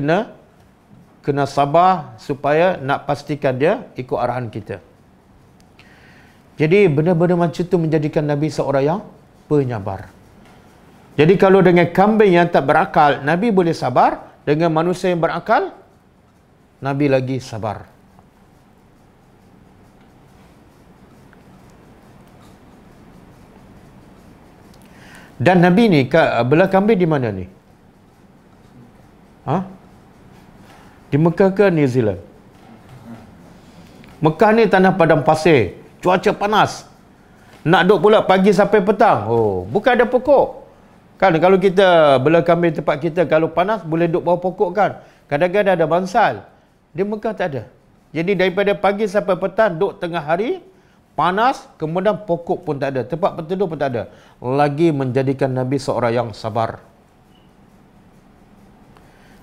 kena sabar supaya nak pastikan dia ikut arahan kita. Jadi benar-benar macam tu menjadikan Nabi seorang yang penyabar. Jadi kalau dengan kambing yang tak berakal, Nabi boleh sabar. Dengan manusia yang berakal, Nabi lagi sabar. Dan Nabi ni bela kambing di mana ni? Di Mekah ke New Zealand? Mekah ni tanah padang pasir, cuaca panas. Nak duduk pula pagi sampai petang. Bukan ada pokok. Kan kalau kita bela kambing tempat kita, kalau panas boleh duduk bawah pokok kan. Kadang-kadang ada bansal. Di Mekah tak ada. Jadi daripada pagi sampai petang duduk tengah hari, panas, kemudian pokok pun tak ada, tempat berteduh pun tak ada. Lagi menjadikan Nabi seorang yang sabar.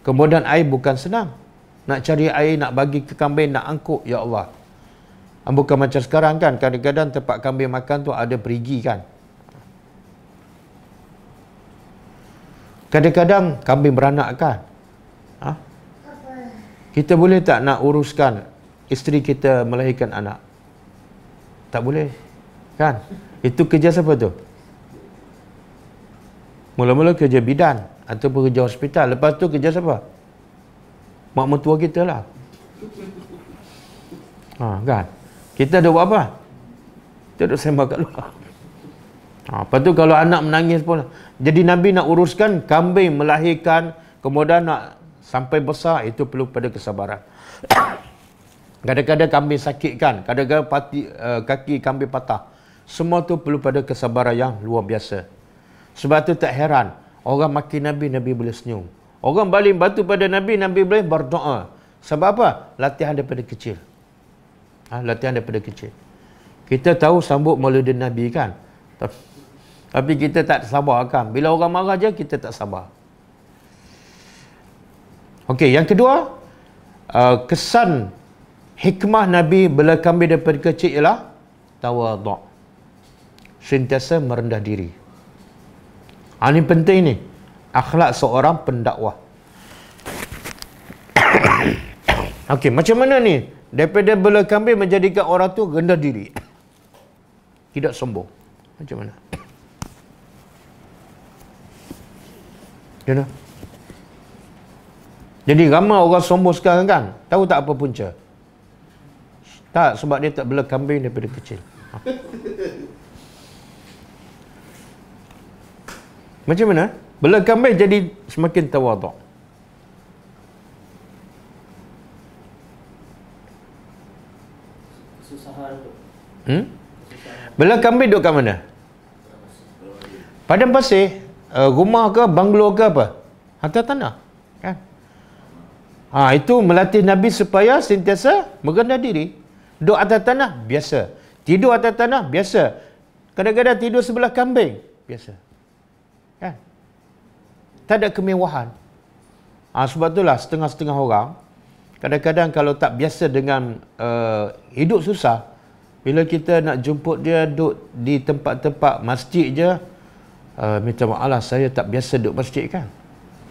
Kemudian air bukan senang. Nak cari air, nak bagi ke kambing, nak angkut, ya Allah. Bukan macam sekarang kan, kadang-kadang tempat kambing makan tu ada perigi kan. Kadang-kadang kambing beranak kan. Kita boleh tak nak uruskan isteri kita melahirkan anak? Tak boleh. Kan? Itu kerja siapa tu? Mula-mula kerja bidan ataupun kerja hospital. Lepas tu kerja siapa? Mak mentua kita lah. Kan? Kita ada buat apa? Kita duduk sembah kat luar. Lepas tu kalau anak menangis pun. Jadi Nabi nak uruskan kambing melahirkan, kemudian nak sampai besar, itu perlu pada kesabaran. Kadang-kadang kambing sakit kan, kadang-kadang kaki kambing patah. Semua tu perlu pada kesabaran yang luar biasa. Sebab tu tak heran, orang maki Nabi, Nabi boleh senyum. Orang baling batu pada Nabi, Nabi boleh berdoa. Sebab apa? Latihan daripada kecil. Latihan daripada kecil. Kita tahu sambut maulidin Nabi kan. Tapi kita tak sabar kan. Bila orang marah je, kita tak sabar. Okey, yang kedua, kesan hikmah Nabi bela kambing daripada kecil ialah tawaduk. Sentiasa merendah diri. Ini penting ni. Akhlak seorang pendakwah. Okey, macam mana ni? Daripada bela kambing menjadikan orang tu rendah diri. Tidak sombong. Macam mana? You know? Jadi ramai orang sombong sekarang kan? Tahu tak apa punca? Tak, sebab dia tak bela kambing daripada kecil. Macam mana? Bela kambing jadi semakin tawaduk. Kesusahan tu. Bela kambing duduk kat mana? Padang pasir, rumah ke, banglo ke apa? Atas tanah. Kan? Itu melatih Nabi supaya sentiasa merendah diri. Duduk atas tanah, biasa. Tidur atas tanah, biasa. Kadang-kadang tidur sebelah kambing, biasa. Kan? Tak ada kemewahan. Sebab itulah setengah-setengah orang, kadang-kadang kalau tak biasa dengan hidup susah, bila kita nak jemput dia duduk di tempat-tempat masjid je, minta maaf lah, saya tak biasa duduk masjid kan.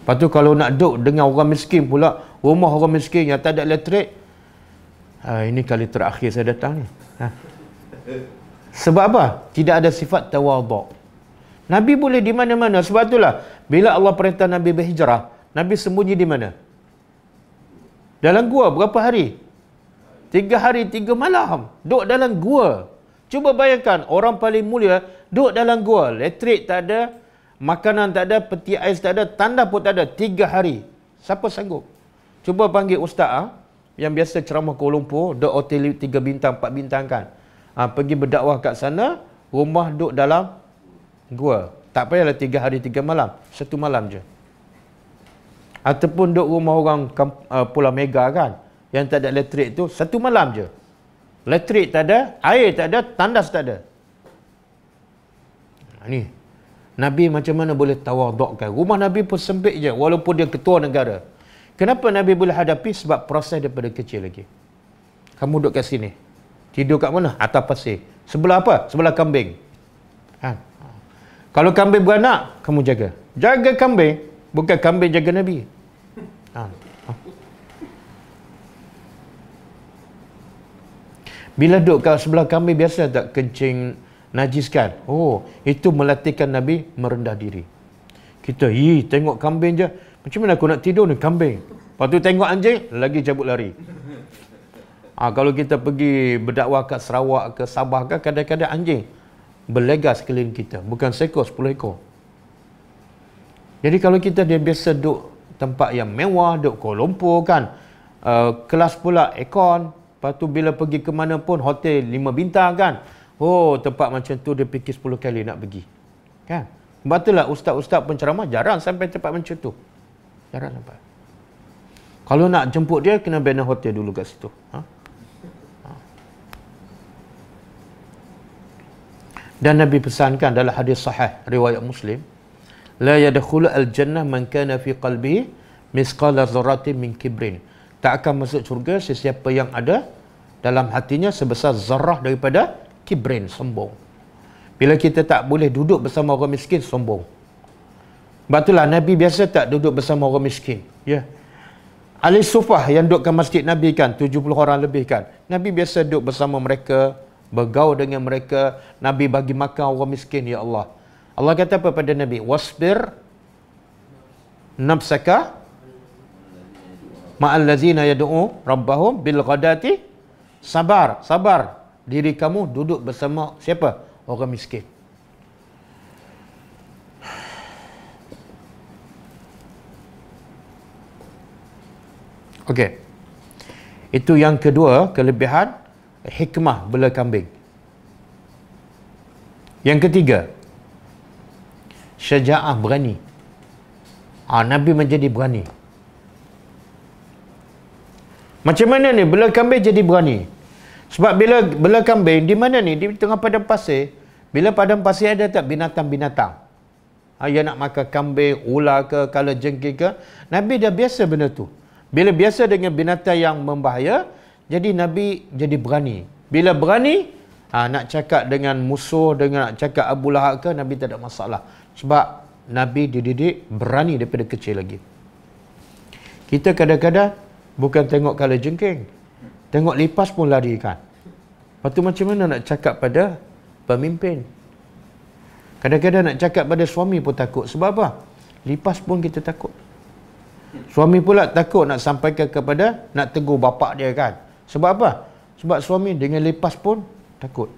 Lepas tu kalau nak duduk dengan orang miskin pula, rumah orang miskin yang tak ada elektrik, ini kali terakhir saya datang ni. Sebab apa? Tidak ada sifat tawaduk. Nabi boleh di mana-mana. Sebab itulah bila Allah perintah Nabi berhijrah, Nabi sembunyi di mana? Dalam gua berapa hari? 3 hari 3 malam duduk dalam gua. Cuba bayangkan orang paling mulia duduk dalam gua, elektrik tak ada, makanan tak ada, peti ais tak ada, tanda pun tak ada, 3 hari. Siapa sanggup? Cuba panggil ustaz yang biasa ceramah Kuala Lumpur, duduk hotel 3 bintang, 4 bintang kan. Pergi berdakwah kat sana, rumah duduk dalam gua. Tak payahlah 3 hari 3 malam, 1 malam je. Ataupun duduk rumah orang Pulau Mega kan, yang tak ada elektrik tu, 1 malam je. Elektrik tak ada, air tak ada, tandas tak ada. Ni Nabi macam mana boleh tawadukkan? Rumah Nabi pun sempit je, walaupun dia ketua negara. Kenapa Nabi boleh hadapi? Sebab proses daripada kecil lagi. Kamu duduk kat sini, tidur kat mana? Atas pasir. Sebelah apa? Sebelah kambing. Kalau kambing beranak, kamu jaga. Jaga kambing, bukan kambing jaga Nabi. Bila duduk kat sebelah kambing, biasa tak kencing najis kan? Itu melatihkan Nabi merendah diri. Kita, tengok kambing je. Macam mana aku nak tidur ni kambing? Lepas tu tengok anjing, lagi cabut lari. Kalau kita pergi berdakwah kat Sarawak ke Sabah ke, kadang-kadang anjing berlegas sekeliling kita. Bukan seekor, 10 ekor. Jadi kalau kita dia biasa duduk tempat yang mewah, duduk Kuala Lumpur kan, kelas pula aircon. Lepas tu bila pergi ke mana pun, hotel 5 bintang kan. Tempat macam tu dia fikir 10 kali nak pergi. Kan? Sebab itulah ustaz-ustaz penceramah jarang sampai tempat macam tu. Jarang sampai. Kalau nak jemput dia, kena bina hotel dulu kat situ. Dan Nabi pesankan dalam hadis sahih riwayat Muslim, la yadkhulu al-jannah man kana fi qalbihi misqala dzarratin min kibrin. Tak akan masuk syurga sesiapa yang ada dalam hatinya sebesar zarah daripada kibrin, sombong. Bila kita tak boleh duduk bersama orang miskin, sombong. Sebab itulah Nabi biasa tak duduk bersama orang miskin. Ya. Ahli sufah yang duduk ke masjid Nabi kan, 70 orang lebih kan. Nabi biasa duduk bersama mereka, bergaul dengan mereka. Nabi bagi makan orang miskin, ya Allah. Allah kata apa pada Nabi? Wasbir nafsaka ma'allazina yad'u rabbahum bil ghadati. Sabar diri kamu duduk bersama siapa? Orang miskin. Okey. Itu yang kedua, kelebihan hikmah bela kambing. Yang ketiga, syaja'ah, berani. Nabi menjadi berani. Macam mana ni bela kambing jadi berani? Sebab bila bela kambing, di mana ni? Di tengah padang pasir. Bila padang pasir ada tak binatang-binatang? Dia nak makan kambing, ular ke, kalajengking ke. Nabi dah biasa benda tu. Bila biasa dengan binatang yang membahaya, jadi Nabi jadi berani. Bila berani, nak cakap dengan musuh, dengan nak cakap Abu Lahab ke, Nabi tak ada masalah. Sebab Nabi dididik berani daripada kecil lagi. Kita kadang-kadang bukan tengok kalajengking, tengok lipas pun lari kan. Lepas tu macam mana nak cakap pada pemimpin? Kadang-kadang nak cakap pada suami pun takut. Sebab apa? Lipas pun kita takut. Suami pula takut nak sampaikan kepada, nak tegur bapak dia kan. Sebab apa? Sebab suami dengan lipas pun takut.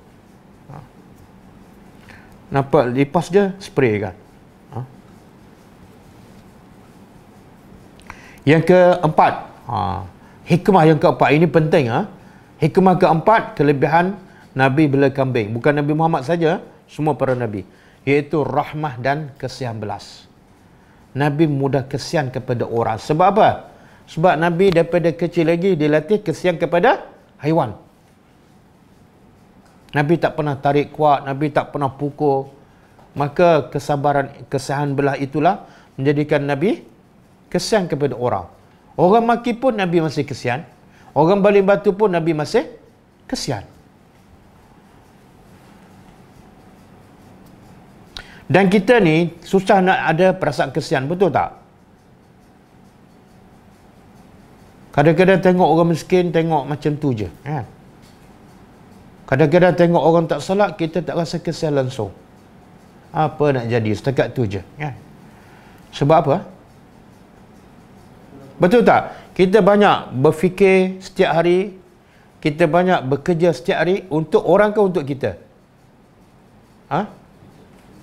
Nampak lipas dia spray kan. Yang keempat, hikmah yang keempat, ini penting. Hikmah keempat, kelebihan Nabi bela kambing. Bukan Nabi Muhammad saja, semua para Nabi. Iaitu rahmah dan kasihan belas. Nabi mudah kesian kepada orang. Sebab apa? Sebab Nabi daripada kecil lagi dilatih kesian kepada haiwan. Nabi tak pernah tarik kuat, Nabi tak pernah pukul. Maka kesabaran, kesian belah itulah menjadikan Nabi kesian kepada orang. Orang maki pun Nabi masih kesian. Orang baling batu pun Nabi masih kesian. Dan kita ni susah nak ada perasaan kesian, betul tak? Kadang-kadang tengok orang miskin, tengok macam tu je. Kadang-kadang tengok orang tak salat, kita tak rasa kesian langsung. Apa nak jadi, setakat tu je. Sebab apa? Betul tak? Kita banyak berfikir setiap hari, kita banyak bekerja setiap hari untuk orang ke untuk kita?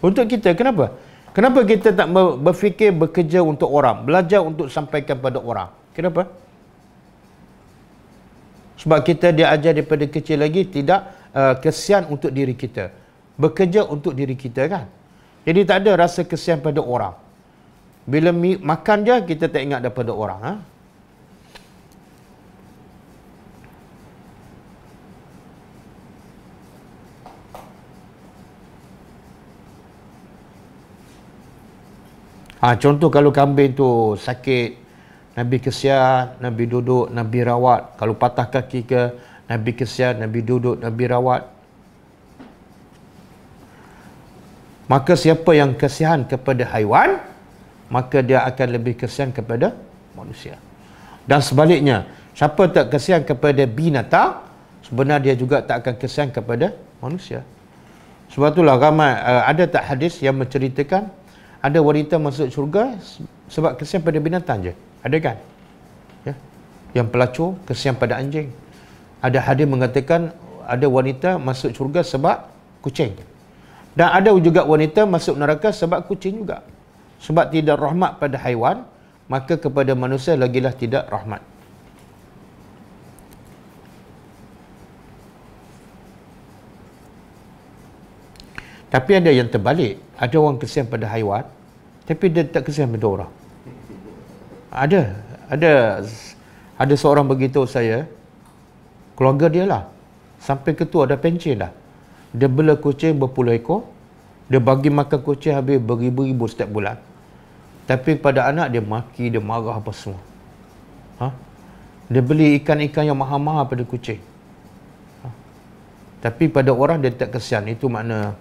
Untuk kita. Kenapa? Kenapa kita tak berfikir bekerja untuk orang, belajar untuk sampaikan pada orang? Kenapa? Sebab kita diajar daripada kecil lagi tidak kesian untuk diri kita, bekerja untuk diri kita kan. Jadi tak ada rasa kesian pada orang. Bila makan je kita tak ingat daripada orang. Contoh kalau kambing tu sakit, Nabi kesian, Nabi duduk, Nabi rawat. Kalau patah kaki ke, Nabi kesian, Nabi duduk, Nabi rawat. Maka siapa yang kesian kepada haiwan, maka dia akan lebih kesian kepada manusia. Dan sebaliknya, siapa tak kesian kepada binatang, sebenarnya dia juga tak akan kesian kepada manusia. Sebab itulah ramai, ada tak hadis yang menceritakan ada wanita masuk syurga sebab kesian pada binatang je. Ada kan? Ya. Yang pelacur kesian pada anjing. Ada hadis mengatakan ada wanita masuk syurga sebab kucing. Dan ada juga wanita masuk neraka sebab kucing juga. Sebab tidak rahmat pada haiwan, maka kepada manusia lagilah tidak rahmat. Tapi ada yang terbalik. Ada orang kesian pada haiwan, tapi dia tak kesian pada orang. Ada seorang beritahu saya, keluarga dia lah, sampai ketua ada pencen dah. Dia bela kucing berpuluh ekor, dia bagi makan kucing habis beribu-ribu setiap bulan. Tapi pada anak dia maki, dia marah apa semua. Dia beli ikan-ikan yang mahal-mahal pada kucing. Tapi pada orang dia tak kesian. Itu makna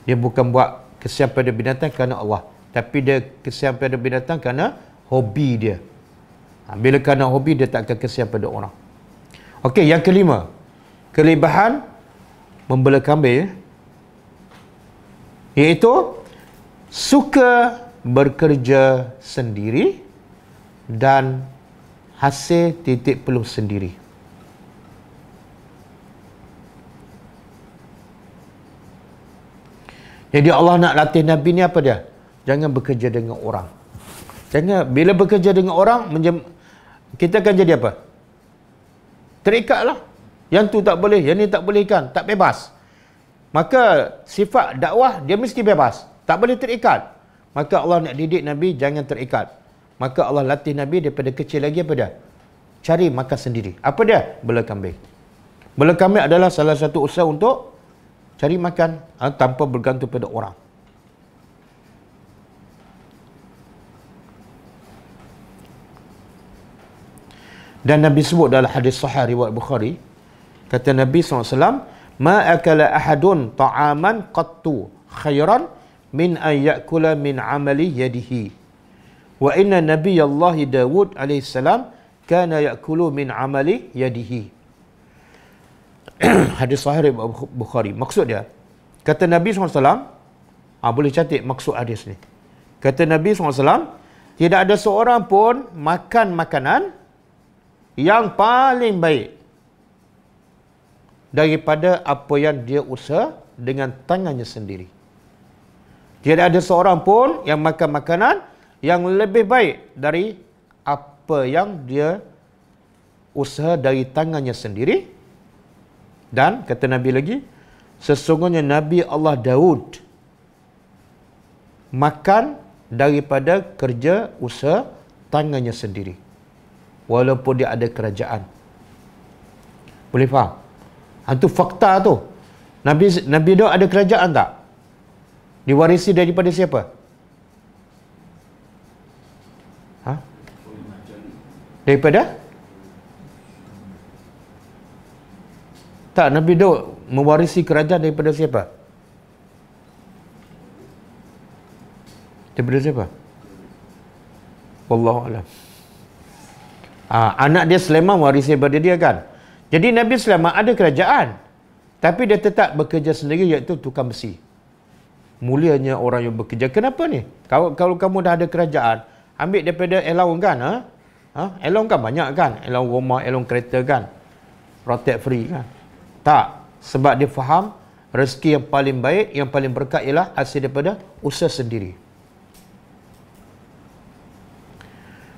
dia bukan buat kesian pada binatang kerana Allah, tapi dia kesian pada binatang kerana hobi dia. Bila kerana hobi, dia tak akan kesian pada orang. Okey, yang kelima, kelebihan membela kambing, iaitu suka bekerja sendiri dan hasil titik peluh sendiri. Jadi Allah nak latih Nabi ni apa dia? Jangan bekerja dengan orang. Jangan, bila bekerja dengan orang, kita akan jadi apa? Terikatlah. Yang tu tak boleh, yang ni tak boleh kan, tak bebas. Maka sifat dakwah dia mesti bebas, tak boleh terikat. Maka Allah nak didik Nabi jangan terikat. Maka Allah latih Nabi daripada kecil lagi apa dia? Cari makan sendiri. Apa dia? Bela kambing. Bela kami adalah salah satu usaha untuk cari makan tanpa bergantung pada orang. Dan Nabi sebut dalam hadis sahih riwayat Bukhari, kata Nabi SAW, ma akala ahadun ta'aman qattu khairan min an ya'kula min amali yadihi. Wa inna nabiyallahi Dawud alaihi salam kana ya'kulu min amali yadihi. Hadis sahih riwayat Bukhari. Maksud dia, kata Nabi SAW, boleh catat maksud hadis ni. Kata Nabi SAW, tidak ada seorang pun makan makanan yang paling baik daripada apa yang dia usaha dengan tangannya sendiri. Tidak ada seorang pun yang makan makanan yang lebih baik dari apa yang dia usaha dari tangannya sendiri. Dan kata Nabi lagi, sesungguhnya Nabi Allah Daud makan daripada kerja usaha tangannya sendiri, walaupun dia ada kerajaan. Boleh faham? Itu fakta tu. Nabi Daud ada kerajaan tak? Diwarisi daripada siapa? Daripada? Tak, Nabi Daud mewarisi kerajaan daripada siapa? Daripada siapa? Wallahu a'lam. Anak dia Sulaiman warisi daripada dia kan. Jadi Nabi Sulaiman ada kerajaan, tapi dia tetap bekerja sendiri, iaitu tukang besi. Mulianya orang yang bekerja. Kenapa ni? Kalau kamu dah ada kerajaan, ambil daripada allowance kan? Allowance kan banyak kan? Allowance rumah, allowance kereta kan? Rotate free kan? Tak. Sebab dia faham rezeki yang paling baik, yang paling berkat ialah hasil daripada usaha sendiri.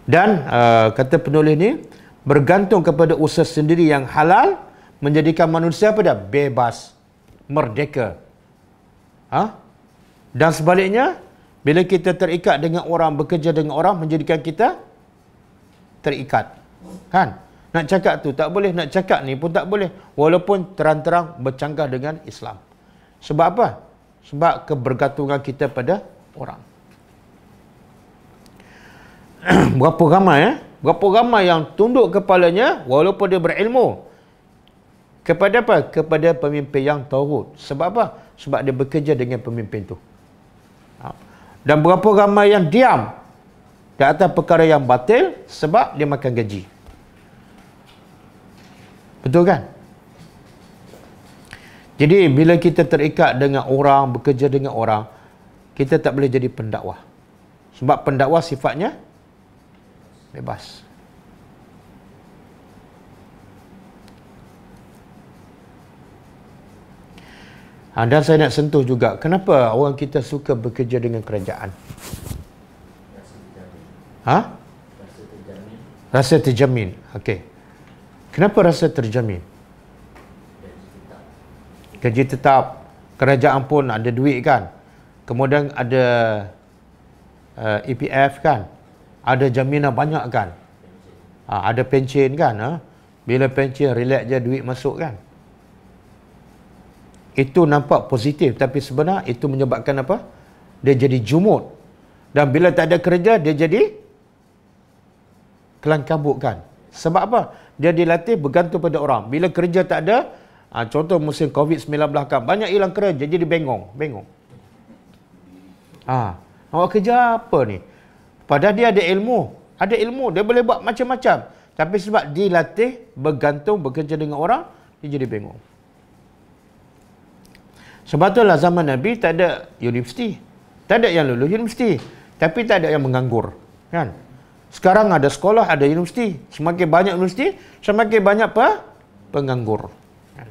Dan kata penulis ni, bergantung kepada usaha sendiri yang halal menjadikan manusia apa dah? Bebas, merdeka. Dan sebaliknya, bila kita terikat dengan orang, bekerja dengan orang, menjadikan kita terikat. Kan? Nak cakap tu tak boleh, nak cakap ni pun tak boleh, walaupun terang-terang bercanggah dengan Islam. Sebab apa? Sebab kebergantungan kita pada orang. Berapa ramai Berapa ramai yang tunduk kepalanya walaupun dia berilmu kepada apa? Kepada pemimpin yang tauhid. Sebab apa? Sebab dia bekerja dengan pemimpin tu. Dan berapa ramai yang diam di atas perkara yang batil sebab dia makan gaji. Betul kan? Jadi bila kita terikat dengan orang, bekerja dengan orang, kita tak boleh jadi pendakwah. Sebab pendakwah sifatnya bebas. Dan saya nak sentuh juga, kenapa orang kita suka bekerja dengan kerajaan? Rasa terjamin. Okey. Kenapa rasa terjamin? Gaji tetap. Kerajaan pun ada duit kan. Kemudian ada EPF kan. Ada jaminan banyak kan. Ada pension kan. Bila pension, relax je, duit masuk kan. Itu nampak positif, tapi sebenarnya itu menyebabkan apa? Dia jadi jumud. Dan bila tak ada kerja, dia jadi kelang kabut kan. Sebab apa? Dia dilatih bergantung pada orang. Bila kerja tak ada, contoh musim COVID-19 kan, banyak hilang kerja, jadi bengong. Awak kerja apa ni? Padahal dia ada ilmu, dia boleh buat macam-macam. Tapi sebab dilatih bergantung, bekerja dengan orang, dia jadi bengong. Sebab itulah zaman Nabi tak ada universiti. Tak ada yang lulus universiti. Tapi tak ada yang menganggur. Kan? Sekarang ada sekolah, ada universiti. Semakin banyak universiti, semakin banyak penganggur. Kan?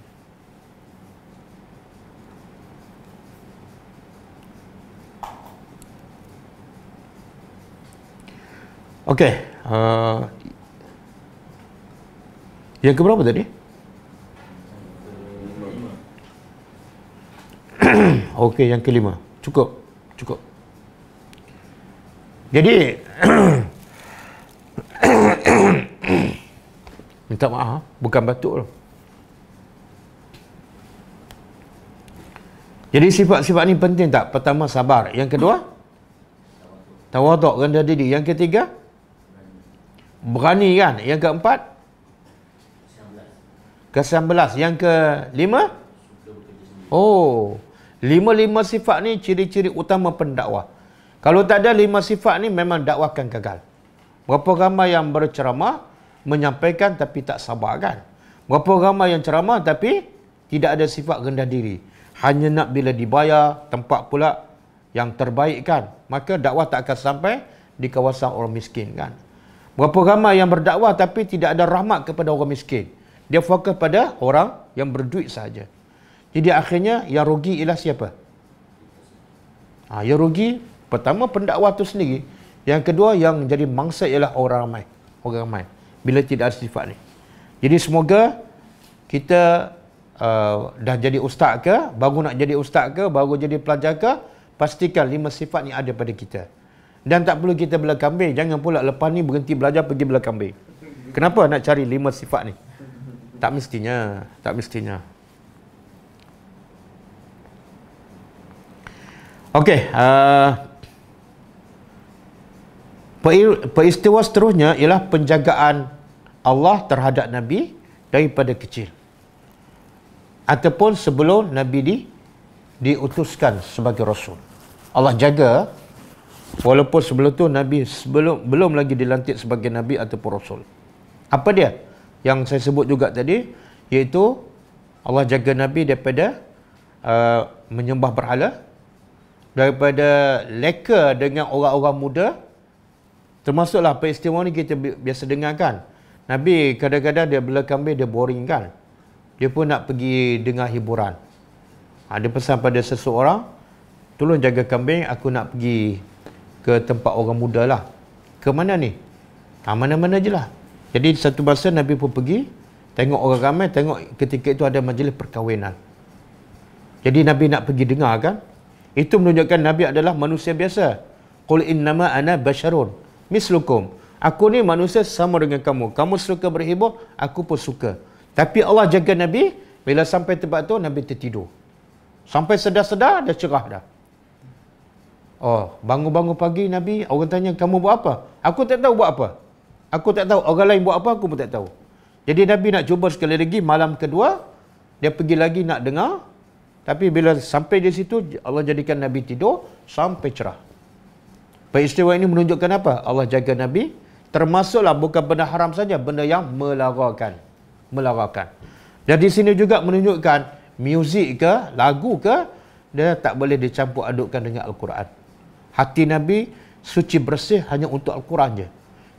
Okey. Yang keberapa tadi? Okey, yang kelima. Cukup. Jadi minta maaf, bukan batuk tu. Jadi sifat-sifat ni penting tak? Pertama sabar. Yang kedua tawaduk, rendah diri. Yang ketiga berani kan? Yang keempat ke-19. Yang kelima lima sifat ni ciri-ciri utama pendakwah. Kalau tak ada 5 sifat ni memang dakwah akan gagal. Berapa ramai yang berceramah menyampaikan tapi tak sabar kan? Berapa ramai yang ceramah tapi tidak ada sifat rendah diri. Hanya nak bila dibayar, tempat pula yang terbaik kan? Maka dakwah tak akan sampai di kawasan orang miskin kan? Berapa ramai yang berdakwah tapi tidak ada rahmat kepada orang miskin. Dia fokus pada orang yang berduit saja. Jadi akhirnya yang rugi ialah siapa? Yang rugi pertama pendakwah tu sendiri. Yang kedua yang jadi mangsa ialah orang ramai. Orang ramai. Bila tidak ada sifat ni. Jadi semoga kita dah jadi ustaz ke, baru nak jadi ustaz ke, baru jadi pelajar ke, pastikan 5 sifat ni ada pada kita. Dan tak perlu kita bela kambing. Jangan pula lepas ni berhenti belajar pergi bela kambing. Kenapa nak cari 5 sifat ni? Tak mestinya. Tak mestinya. Okey. Peristiwa seterusnya ialah penjagaan Allah terhadap Nabi daripada kecil. Ataupun sebelum Nabi diutuskan sebagai Rasul. Allah jaga walaupun sebelum tu Nabi belum lagi dilantik sebagai Nabi ataupun Rasul. Apa dia? Yang saya sebut juga tadi, iaitu Allah jaga Nabi daripada menyembah berhala, daripada leka dengan orang-orang muda. Termasuklah peristiwa ni kita biasa dengar kan. Nabi kadang-kadang dia bela kambing, dia boring kan. Dia pun nak pergi dengar hiburan. Dia pesan pada seseorang, tolong jaga kambing, aku nak pergi ke tempat orang muda lah. Ke mana ni? Mana-mana je lah. Jadi satu masa Nabi pun pergi, tengok orang ramai, tengok ketika itu ada majlis perkahwinan. Jadi Nabi nak pergi dengar kan. Itu menunjukkan Nabi adalah manusia biasa. Qul innama ana basyarun mislukum. Aku ni manusia sama dengan kamu. Kamu suka berhibur, aku pun suka. Tapi Allah jaga Nabi, bila sampai tempat tu Nabi tertidur. Sampai sedar-sedar dah cerah dah. Bangun-bangun pagi Nabi, orang tanya kamu buat apa? Aku tak tahu buat apa. Aku tak tahu. Orang lain buat apa, aku pun tak tahu. Jadi Nabi nak cuba sekali lagi, malam kedua dia pergi lagi nak dengar. Tapi bila sampai di situ, Allah jadikan Nabi tidur sampai cerah. Peristiwa ini menunjukkan apa? Allah jaga Nabi. Termasuklah bukan benda haram saja, benda yang melarakan. Dan di sini juga menunjukkan muzik ke, lagu ke, dia tak boleh dicampur adukkan dengan Al-Quran. Hati Nabi suci bersih hanya untuk Al-Quran je.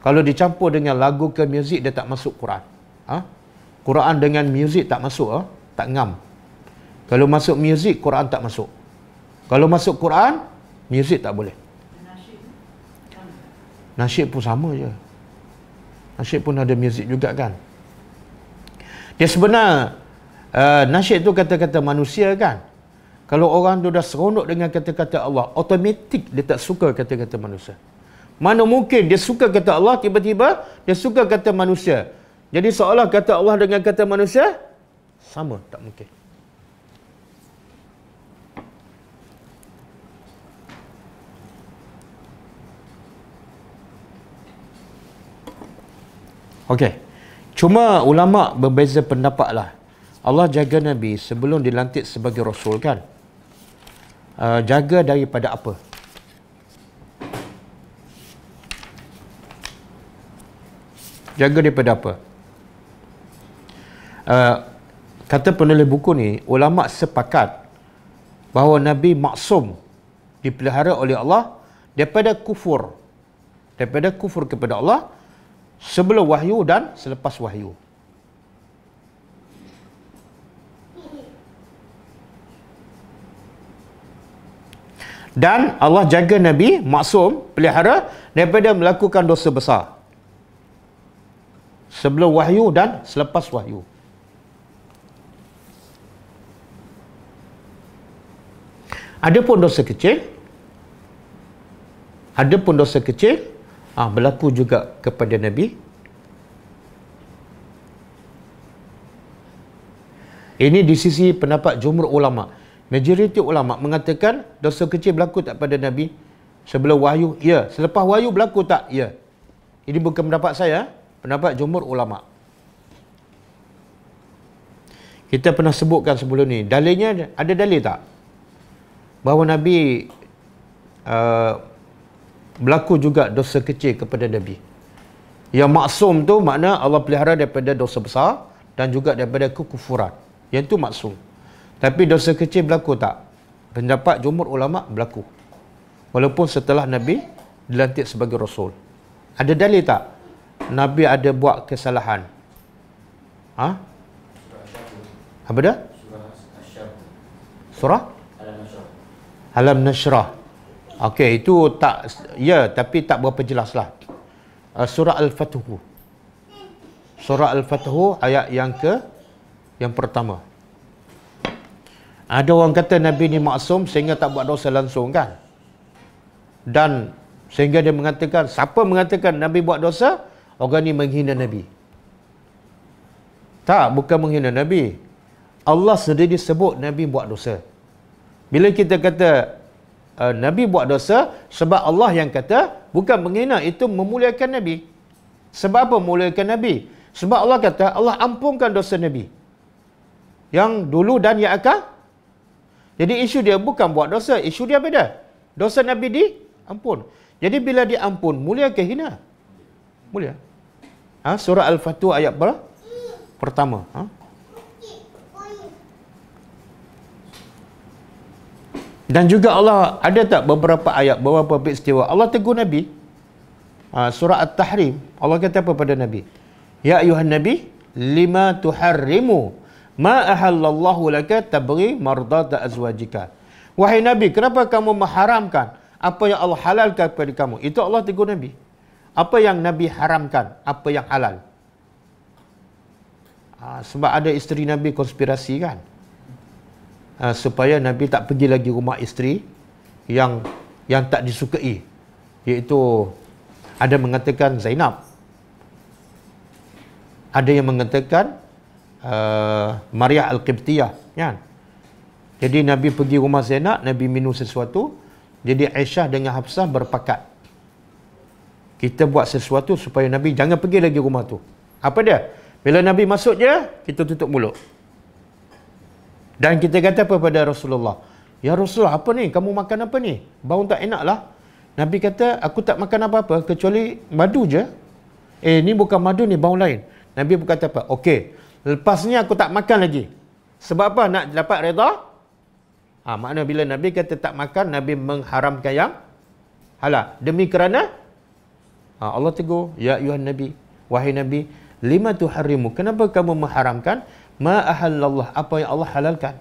Kalau dicampur dengan lagu ke muzik, dia tak masuk Quran. Quran dengan muzik tak masuk, tak ngam. Kalau masuk muzik, Quran tak masuk. Kalau masuk Quran, muzik tak boleh. Nasyid pun sama je. Nasyid pun ada muzik juga kan. Dia sebenar nasyid tu kata-kata manusia kan. Kalau orang tu dah seronok dengan kata-kata Allah, automatik dia tak suka kata-kata manusia. Mana mungkin dia suka kata Allah, tiba-tiba dia suka kata manusia. Jadi seolah kata Allah dengan kata manusia sama, tak mungkin. Okey. Cuma ulama berbeza pendapat lah. Allah jaga Nabi sebelum dilantik sebagai Rasul kan. Jaga daripada apa? Jaga daripada apa? Kata penulis buku ni, ulama sepakat bahawa Nabi maksum, dipelihara oleh Allah daripada kufur. Daripada kufur kepada Allah sebelum wahyu dan selepas wahyu. Dan Allah jaga Nabi maksum, pelihara daripada melakukan dosa besar sebelum wahyu dan selepas wahyu. Adapun dosa kecil, berlaku juga kepada Nabi. Ini di sisi pendapat jumhur ulama. Majoriti ulama mengatakan dosa kecil berlaku tak pada Nabi sebelum wahyu? Ya. Selepas wahyu berlaku tak? Ya. Ini bukan pendapat saya, pendapat jumhur ulama. Kita pernah sebutkan sebelum ni. Dalilnya, ada dalil tak? Bahawa Nabi berlaku juga dosa kecil kepada Nabi. Yang maksum tu makna Allah pelihara daripada dosa besar dan juga daripada kekufuran. Yang tu maksum. Tapi dosa kecil berlaku tak? Pendapat jumhur ulama berlaku. Walaupun setelah Nabi dilantik sebagai Rasul. Ada dalil tak? Nabi ada buat kesalahan. Ha? Apa dah? Surah? Alam Nashrah. Okey, itu tak, ya, tapi tak berapa jelas lah. Surah Al-Fathu. Surah Al-Fathu ayat yang pertama. Ada orang kata Nabi ni maksum sehingga tak buat dosa langsung kan? Dan sehingga dia mengatakan, siapa mengatakan Nabi buat dosa, orang ni menghina Nabi. Tak, bukan menghina Nabi. Allah sendiri sebut Nabi buat dosa. Bila kita kata Nabi buat dosa, sebab Allah yang kata, bukan menghina, itu memuliakan Nabi. Sebab apa memuliakan Nabi? Sebab Allah kata, Allah ampunkan dosa Nabi yang dulu dan yang akan. Jadi isu dia bukan buat dosa, isu dia beda. Dosa Nabi diampun. Jadi bila diampun, mulia ke hina? Mulia. Surah Al-Fathu ayat berapa? Pertama. Dan juga Allah, ada tak beberapa ayat, beberapa peristiwa Allah tegur Nabi? Surah At-Tahrim, Allah kata apa pada Nabi? Ya ayuhan Nabi, lima tuharrimu ma ahallallahu laka tabghi mardata azwajika. Wahai Nabi, kenapa kamu mengharamkan apa yang Allah halalkan kepada kamu? Itu Allah tegur Nabi. Apa yang Nabi haramkan, apa yang halal. Sebab ada isteri Nabi konspirasi kan, supaya Nabi tak pergi lagi rumah isteri yang tak disukai, iaitu ada mengatakan Zainab, ada yang mengatakan Maria Al-Qibtiyah kan. Jadi Nabi pergi rumah Zainab, Nabi minum sesuatu, jadi Aisyah dengan Hafsah berpakat, kita buat sesuatu supaya Nabi jangan pergi lagi rumah tu. Apa dia? Bila Nabi masuk je, kita tutup mulut. Dan kita kata apa pada Rasulullah? Ya Rasulullah, apa ni? Kamu makan apa ni? Bau tak enak lah. Nabi kata, aku tak makan apa-apa kecuali madu je. Ni bukan madu ni, bau lain. Nabi berkata apa? Okey, lepas ni aku tak makan lagi. Sebab apa? Nak dapat redha? Makna bila Nabi kata tak makan, Nabi mengharamkan yang halal. Demi kerana Allah tegur, ya ayuhan Nabi, wahai Nabi, lima tuharrimu, kenapa kamu mengharamkan ma ahallallah, apa yang Allah halalkan,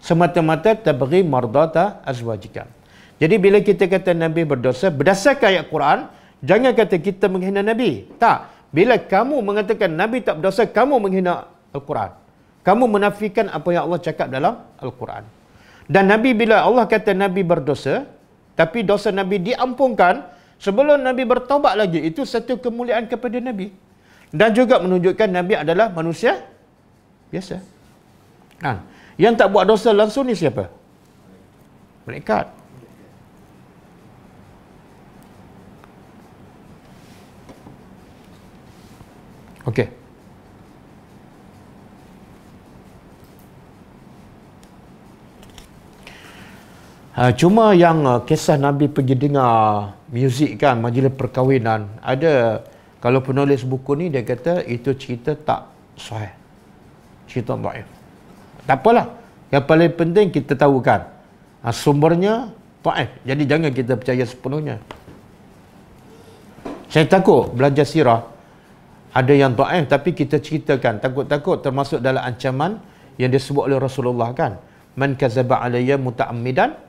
semata-mata tabghi mardata azwajika. Jadi bila kita kata Nabi berdosa berdasarkan ayat Quran, jangan kata kita menghina Nabi. Tak. Bila kamu mengatakan Nabi tak berdosa, kamu menghina Al-Quran. Kamu menafikan apa yang Allah cakap dalam Al-Quran. Dan Nabi, bila Allah kata Nabi berdosa, tapi dosa Nabi diampunkan sebelum Nabi bertaubat lagi, itu satu kemuliaan kepada Nabi. Dan juga menunjukkan Nabi adalah manusia biasa. Yang tak buat dosa langsung ni siapa? Malaikat. Okey. Cuma yang kisah Nabi pergi dengar muzik kan, majlis perkahwinan, ada, kalau penulis buku ni dia kata itu cerita tak sahih, cerita dhaif. Tak apalah, yang paling penting kita tahu kan sumbernya dhaif, jadi jangan kita percaya sepenuhnya. Saya takut belajar sirah ada yang dhaif tapi kita ceritakan, takut-takut termasuk dalam ancaman yang disebut oleh Rasulullah kan, man kazaba alayya muta'ammidan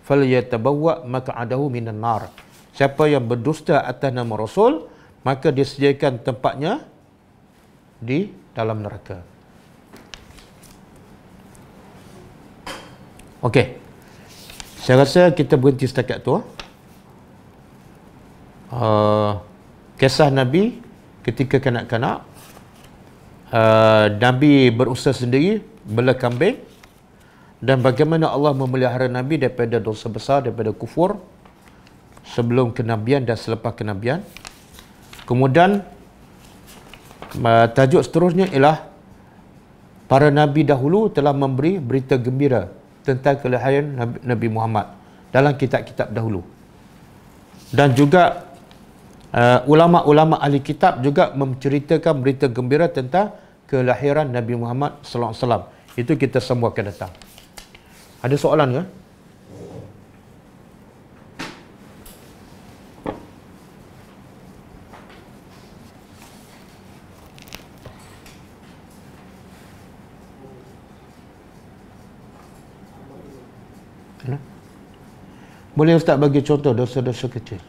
falyatabawwa maq'adahu minan nar. Siapa yang berdusta atas nama Rasul, maka disediakan tempatnya di dalam neraka. Okey. Saya rasa kita berhenti setakat tu. Kisah Nabi ketika kanak-kanak, Nabi berusaha sendiri bela kambing, dan bagaimana Allah memelihara Nabi daripada dosa besar, daripada kufur sebelum kenabian dan selepas kenabian. Kemudian tajuk seterusnya ialah para Nabi dahulu telah memberi berita gembira tentang kelahiran Nabi Muhammad dalam kitab-kitab dahulu. Dan juga ulama-ulama ahli kitab juga menceritakan berita gembira tentang kelahiran Nabi Muhammad sallallahu alaihi wasallam. Itu kita semua akan datang. Ada soalan ke? Boleh Ustaz bagi contoh dosa-dosa kecil?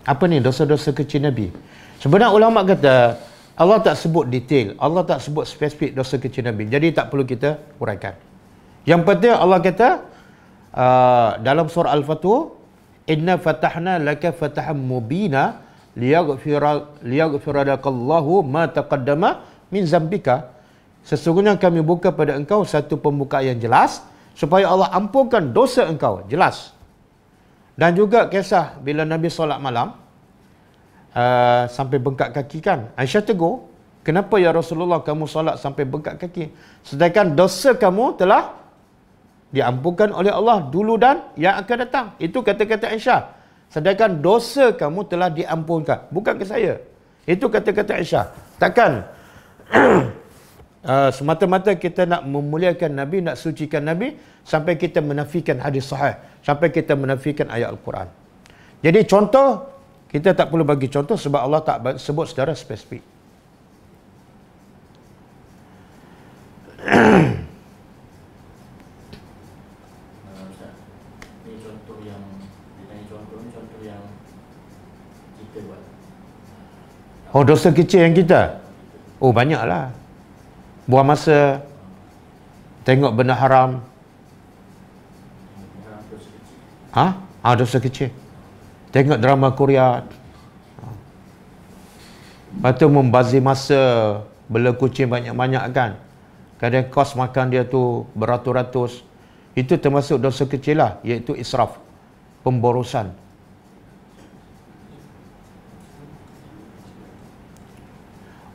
Apa ni dosa-dosa kecil Nabi? Sebenarnya ulama kata Allah tak sebut detail, Allah tak sebut spesifik dosa kecil Nabi. Jadi tak perlu kita uraikan. Yang penting Allah kata dalam surah Al-Fatih, inna fatahna laka fatahan mubina liyaghfira lakallahu ma taqaddama min zambika. Sesungguhnya kami buka pada engkau satu pembukaan yang jelas supaya Allah ampunkan dosa engkau. Jelas. Dan juga kisah bila Nabi solat malam sampai bengkak kaki kan. Aisyah tegur, kenapa ya Rasulullah kamu solat sampai bengkak kaki? Sedangkan dosa kamu telah diampunkan oleh Allah dulu dan yang akan datang. Itu kata-kata Aisyah. Sedangkan dosa kamu telah diampunkan. Bukan ke saya. Itu kata-kata Aisyah. Takkan semata-mata kita nak memuliakan Nabi, nak sucikan Nabi sampai kita menafikan hadis sahih, sampai kita menafikan ayat Al-Quran. Jadi contoh, kita tak perlu bagi contoh sebab Allah tak sebut secara spesifik. Ustaz, ini contoh yang contoh yang kita buat. Oh, dosa kecil yang kita? Oh, banyaklah. Buang masa, tengok benda haram. Dosa kecil. Tengok drama Korea. Lepas tu membazir masa, bela kucing banyak-banyak kan. Kadang kos makan dia tu beratus-ratus. Itu termasuk dosa kecil lah, iaitu israf, pemborosan.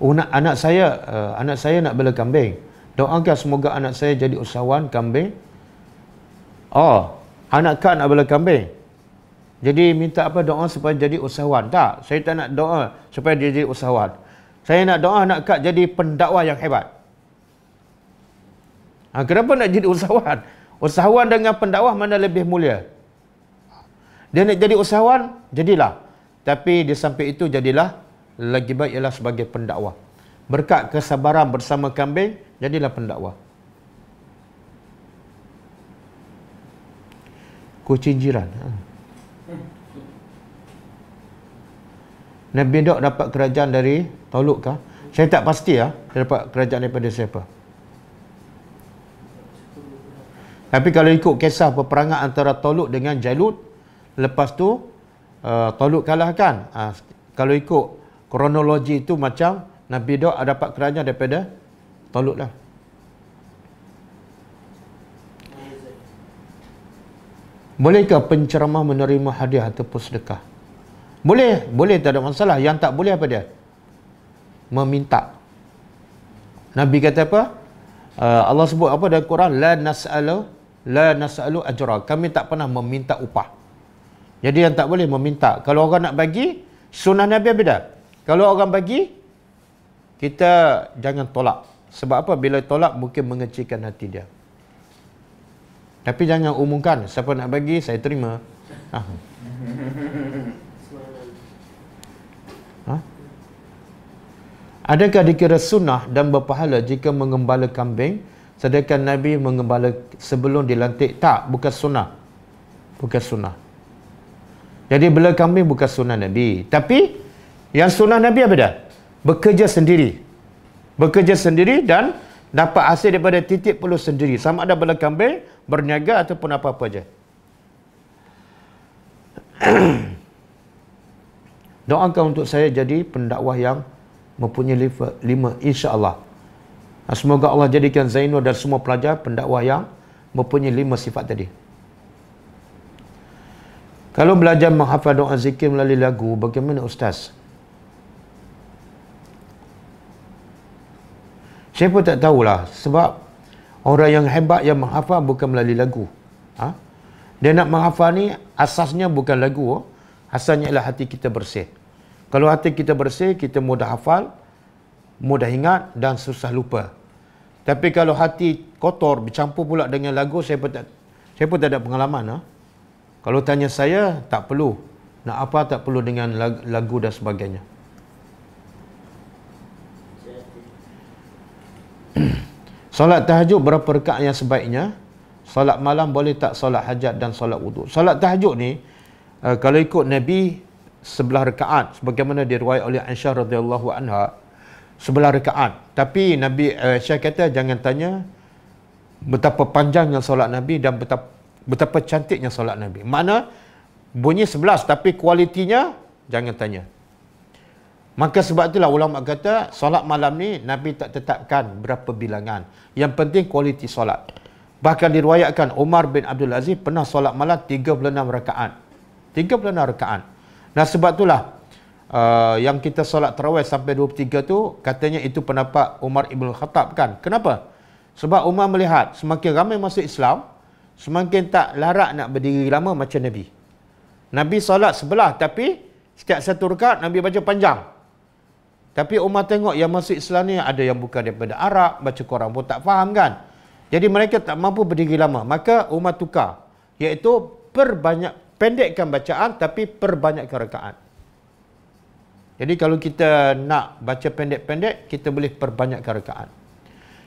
Anak saya nak bela kambing. Doakan semoga anak saya jadi usahawan kambing. Anak kak nak bela kambing. Jadi minta apa doa supaya jadi usahawan? Tak, saya tak nak doa supaya dia jadi usahawan. Saya nak doa anak kak jadi pendakwah yang hebat. Kenapa nak jadi usahawan? Usahawan dengan pendakwah mana lebih mulia? Dia nak jadi usahawan, jadilah. Tapi di samping itu jadilah lagi baik ialah sebagai pendakwah. Berkat kesabaran bersama kambing, jadilah pendakwah. Kucing jiran. Nabi Daud dapat kerajaan dari Talut kah? Saya tak pasti dia dapat kerajaan daripada siapa. Tapi kalau ikut kisah peperangan antara Talut dengan Jalut, lepas tu Talut kalah kan? Kalau ikut kronologi itu macam Nabi Daud dapat kerajaan daripada Talut lah. Bolehkah penceramah menerima hadiah ataupun sedekah? Boleh, tak ada masalah. Yang tak boleh apa dia? Meminta. Nabi kata apa? Allah sebut apa dalam Quran? La nas'alu ajra. Kami tak pernah meminta upah. Jadi yang tak boleh meminta. Kalau orang nak bagi, sunnah Nabi beda. Kalau orang bagi, kita jangan tolak. Sebab apa? Bila tolak mungkin mengecilkan hati dia. Tapi jangan umumkan, siapa nak bagi, saya terima. Adakah dikira sunnah dan berpahala jika mengembala kambing sedangkan Nabi mengembala sebelum dilantik? Tak, bukan sunnah. Bukan sunnah. Jadi bela kambing bukan sunnah Nabi. Tapi yang sunnah Nabi apa dah? Bekerja sendiri. Bekerja sendiri dan dapat hasil daripada titik perlu sendiri. Sama ada bela kambing, berniaga ataupun apa-apa je. Doakan untuk saya jadi pendakwah yang mempunyai 5 insya-Allah. Semoga Allah jadikan Zainul dan semua pelajar pendakwah yang mempunyai 5 sifat tadi. Kalau belajar menghafal doa zikir melalui lagu, bagaimana Ustaz? Saya pun tak tahulah, sebab orang yang hebat yang menghafal bukan melalui lagu. Dia nak menghafal ni asasnya bukan lagu, asalnya ialah hati kita bersih. Kalau hati kita bersih, kita mudah hafal, mudah ingat dan susah lupa. Tapi kalau hati kotor bercampur pula dengan lagu, saya pun tak ada pengalaman. Kalau tanya saya, tak perlu. Nak apa tak perlu dengan lagu dan sebagainya. Solat tahajud berapa rakaat yang sebaiknya? Solat malam boleh tak solat hajat dan solat wudu? Solat tahajud ni, kalau ikut Nabi, 11 rakaat. Sebagaimana diriwayat oleh Aisyah radhiyallahu anha, 11 rakaat. Tapi Nabi Aisyah kata, jangan tanya betapa panjangnya solat Nabi dan betapa cantiknya solat Nabi. Makna bunyi 11 tapi kualitinya jangan tanya. Maka sebab itulah ulama kata solat malam ni Nabi tak tetapkan berapa bilangan. Yang penting kualiti solat. Bahkan diriwayatkan Umar bin Abdul Aziz pernah solat malam 36 rakaat. 36 rakaat. Nah sebab itulah yang kita solat tarawih sampai 23 tu katanya itu pendapat Umar Ibn Khattab kan. Kenapa? Sebab Umar melihat semakin ramai masuk Islam, semakin tak larat nak berdiri lama macam Nabi. Nabi solat sebelah tapi setiap satu rakaat Nabi baca panjang. Tapi Umar tengok yang masuk Islam ni ada yang bukan daripada Arab, baca Quran pun tak faham kan. Jadi mereka tak mampu berdiri lama. Maka Umar tukar, iaitu pendekkan bacaan tapi perbanyakkan rakaat. Jadi kalau kita nak baca pendek-pendek, kita boleh perbanyakkan rakaat.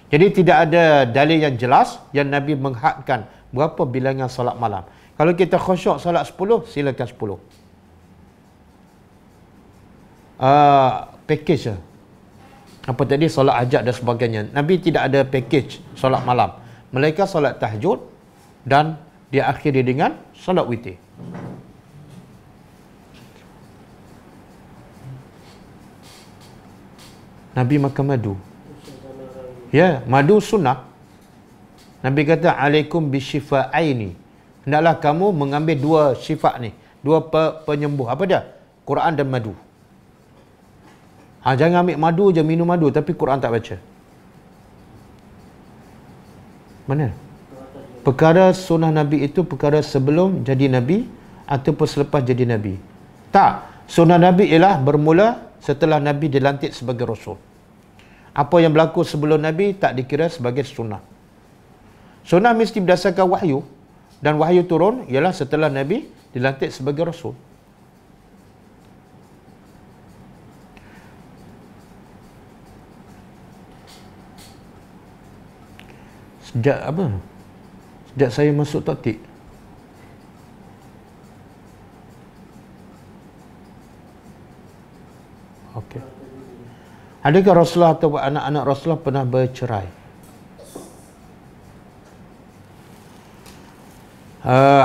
Jadi tidak ada dalil yang jelas yang Nabi menghadkan berapa bilangan solat malam. Kalau kita khusyuk solat 10, silakan 10. Package je. Apa tadi? Solat hajat dan sebagainya. Nabi tidak ada package solat malam. Mereka solat tahajud dan dia akhiri dengan solat witir. Nabi makan madu. Ya, madu sunnah. Nabi kata, alaikum bisyifa'aini. Hendaklah kamu mengambil 2 syifa' ni. 2 penyembuh. Apa dia? Quran dan madu. Jangan ambil madu je, minum madu, tapi Quran tak baca. Mana? Perkara sunnah Nabi itu perkara sebelum jadi Nabi ataupun selepas jadi Nabi. Tak. Sunnah Nabi ialah bermula setelah Nabi dilantik sebagai Rasul. Apa yang berlaku sebelum Nabi tak dikira sebagai sunnah. Sunnah mesti berdasarkan wahyu. Dan wahyu turun ialah setelah Nabi dilantik sebagai Rasul. Sejak saya masuk taktik. Okey. Adakah Rasulullah atau anak-anak Rasulullah pernah bercerai?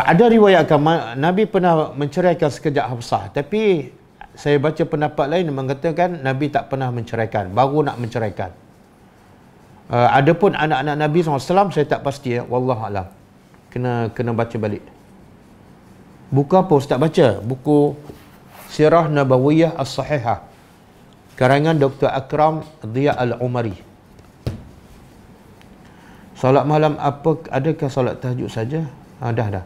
Ada riwayatkan Nabi pernah menceraikan sekejap Hafsah, tapi saya baca pendapat lain yang mengatakan Nabi tak pernah menceraikan, baru nak menceraikan. Adapun anak-anak Nabi SAW saya tak pasti ya, wallahualam. Kena baca balik. Buku apa Ustaz baca? Buku Sirah Nabawiyah As-Sahihah karangan Dr. Akram Dhiya Al-Umari. Solat malam apa? Adakah solat tahajud saja? Dah.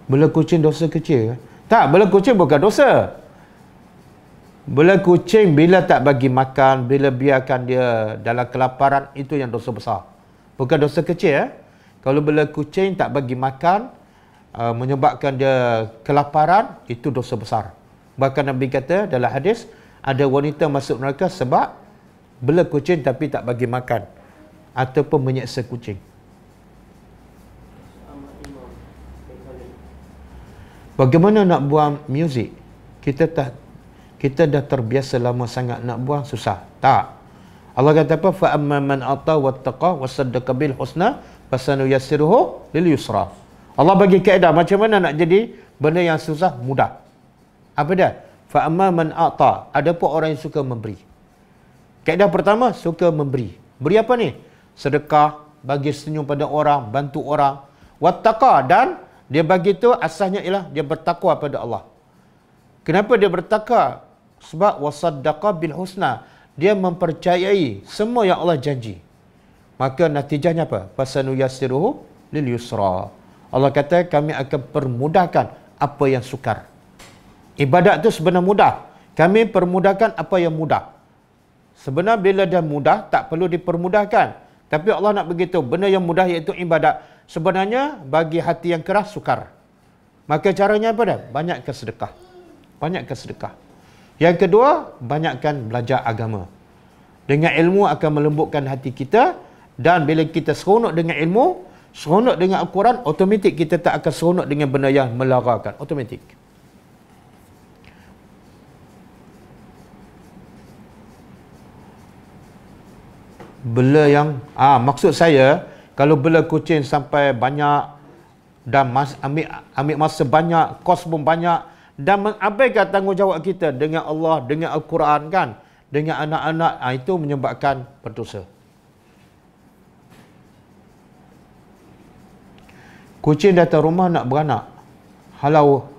Bela kucing dosa kecil ke? Tak, bela kucing bukan dosa. Bela kucing bila tak bagi makan, bila biarkan dia dalam kelaparan, itu yang dosa besar. Bukan dosa kecil. Kalau bela kucing tak bagi makan, menyebabkan dia kelaparan, itu dosa besar. Bahkan Nabi kata dalam hadis, ada wanita masuk neraka sebab bela kucing tapi tak bagi makan ataupun menyeksa kucing. Bagaimana nak buang muzik? Kita dah terbiasa lama sangat, nak buang susah. Tak. Allah kata apa? Fa amma man ata wattaqa wasaddaqa bil husna fasanuyassiruhu lil yusra. Allah bagi kaedah macam mana nak jadi benda yang susah mudah. Apa dia? Fa amma man ata, ada pun orang yang suka memberi. Kaedah pertama, suka memberi. Beri apa ni? Sedekah, bagi senyum pada orang, bantu orang. Wattaqa, dan dia bagi tu asalnya ialah dia bertakwa pada Allah. Kenapa dia bertakwa? Sebab wasaddaqa bil husna. Dia mempercayai semua yang Allah janji. Maka natijahnya apa? Fasanuyassiruhu lil yusra. Allah kata kami akan permudahkan apa yang sukar. Ibadat tu sebenarnya mudah. Kami permudahkan apa yang mudah. Sebenarnya bila dah mudah, tak perlu dipermudahkan. Tapi Allah nak begitu. Benda yang mudah iaitu ibadat. Sebenarnya bagi hati yang keras sukar. Maka caranya apa dah? Banyakkan sedekah. Banyakkan sedekah. Yang kedua, banyakkan belajar agama. Dengan ilmu akan melembutkan hati kita. Dan bila kita seronok dengan ilmu, seronok dengan Al-Quran, automatik kita tak akan seronok dengan benda yang melarakan. Automatik. Bela yang maksud saya, kalau bela kucing sampai banyak dan ambil masa banyak, kos pun banyak, dan mengabaikan tanggungjawab kita dengan Allah, dengan Al-Quran kan, dengan anak-anak, itu menyebabkan berdosa. Kucing datang rumah nak beranak. Halau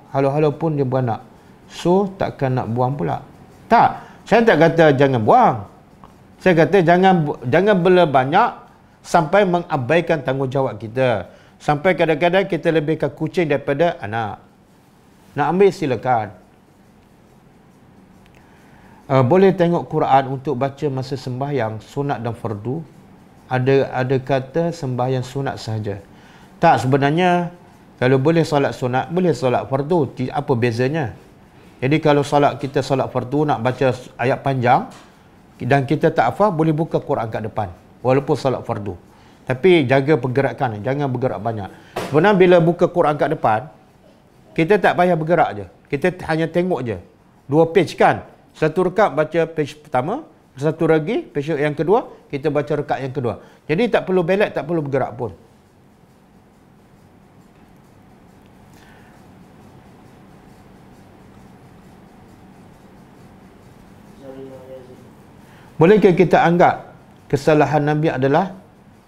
pun dia beranak. So, takkan nak buang pula. Tak. Saya tak kata jangan buang. Saya kata jangan bela banyak sampai mengabaikan tanggungjawab kita. Sampai kadang-kadang kita lebihkan kucing daripada anak. Nak ambil silakan. Boleh tengok Quran untuk baca masa sembahyang sunat dan fardu. Ada kata sembahyang sunat sahaja. Tak, sebenarnya kalau boleh solat sunat, boleh solat fardu. Apa bezanya? Jadi kalau kita solat fardu nak baca ayat panjang dan kita tak hafal, boleh buka Quran kat depan walaupun solat fardu. Tapi jaga pergerakan, jangan bergerak banyak. Sebenarnya bila buka Quran kat depan, kita tak payah bergerak je. Kita hanya tengok je. 2 page kan? Satu rekat baca page pertama, satu lagi page yang kedua, kita baca rekat yang kedua. Jadi tak perlu belak, tak perlu bergerak pun. Bolehkah kita anggap kesalahan Nabi adalah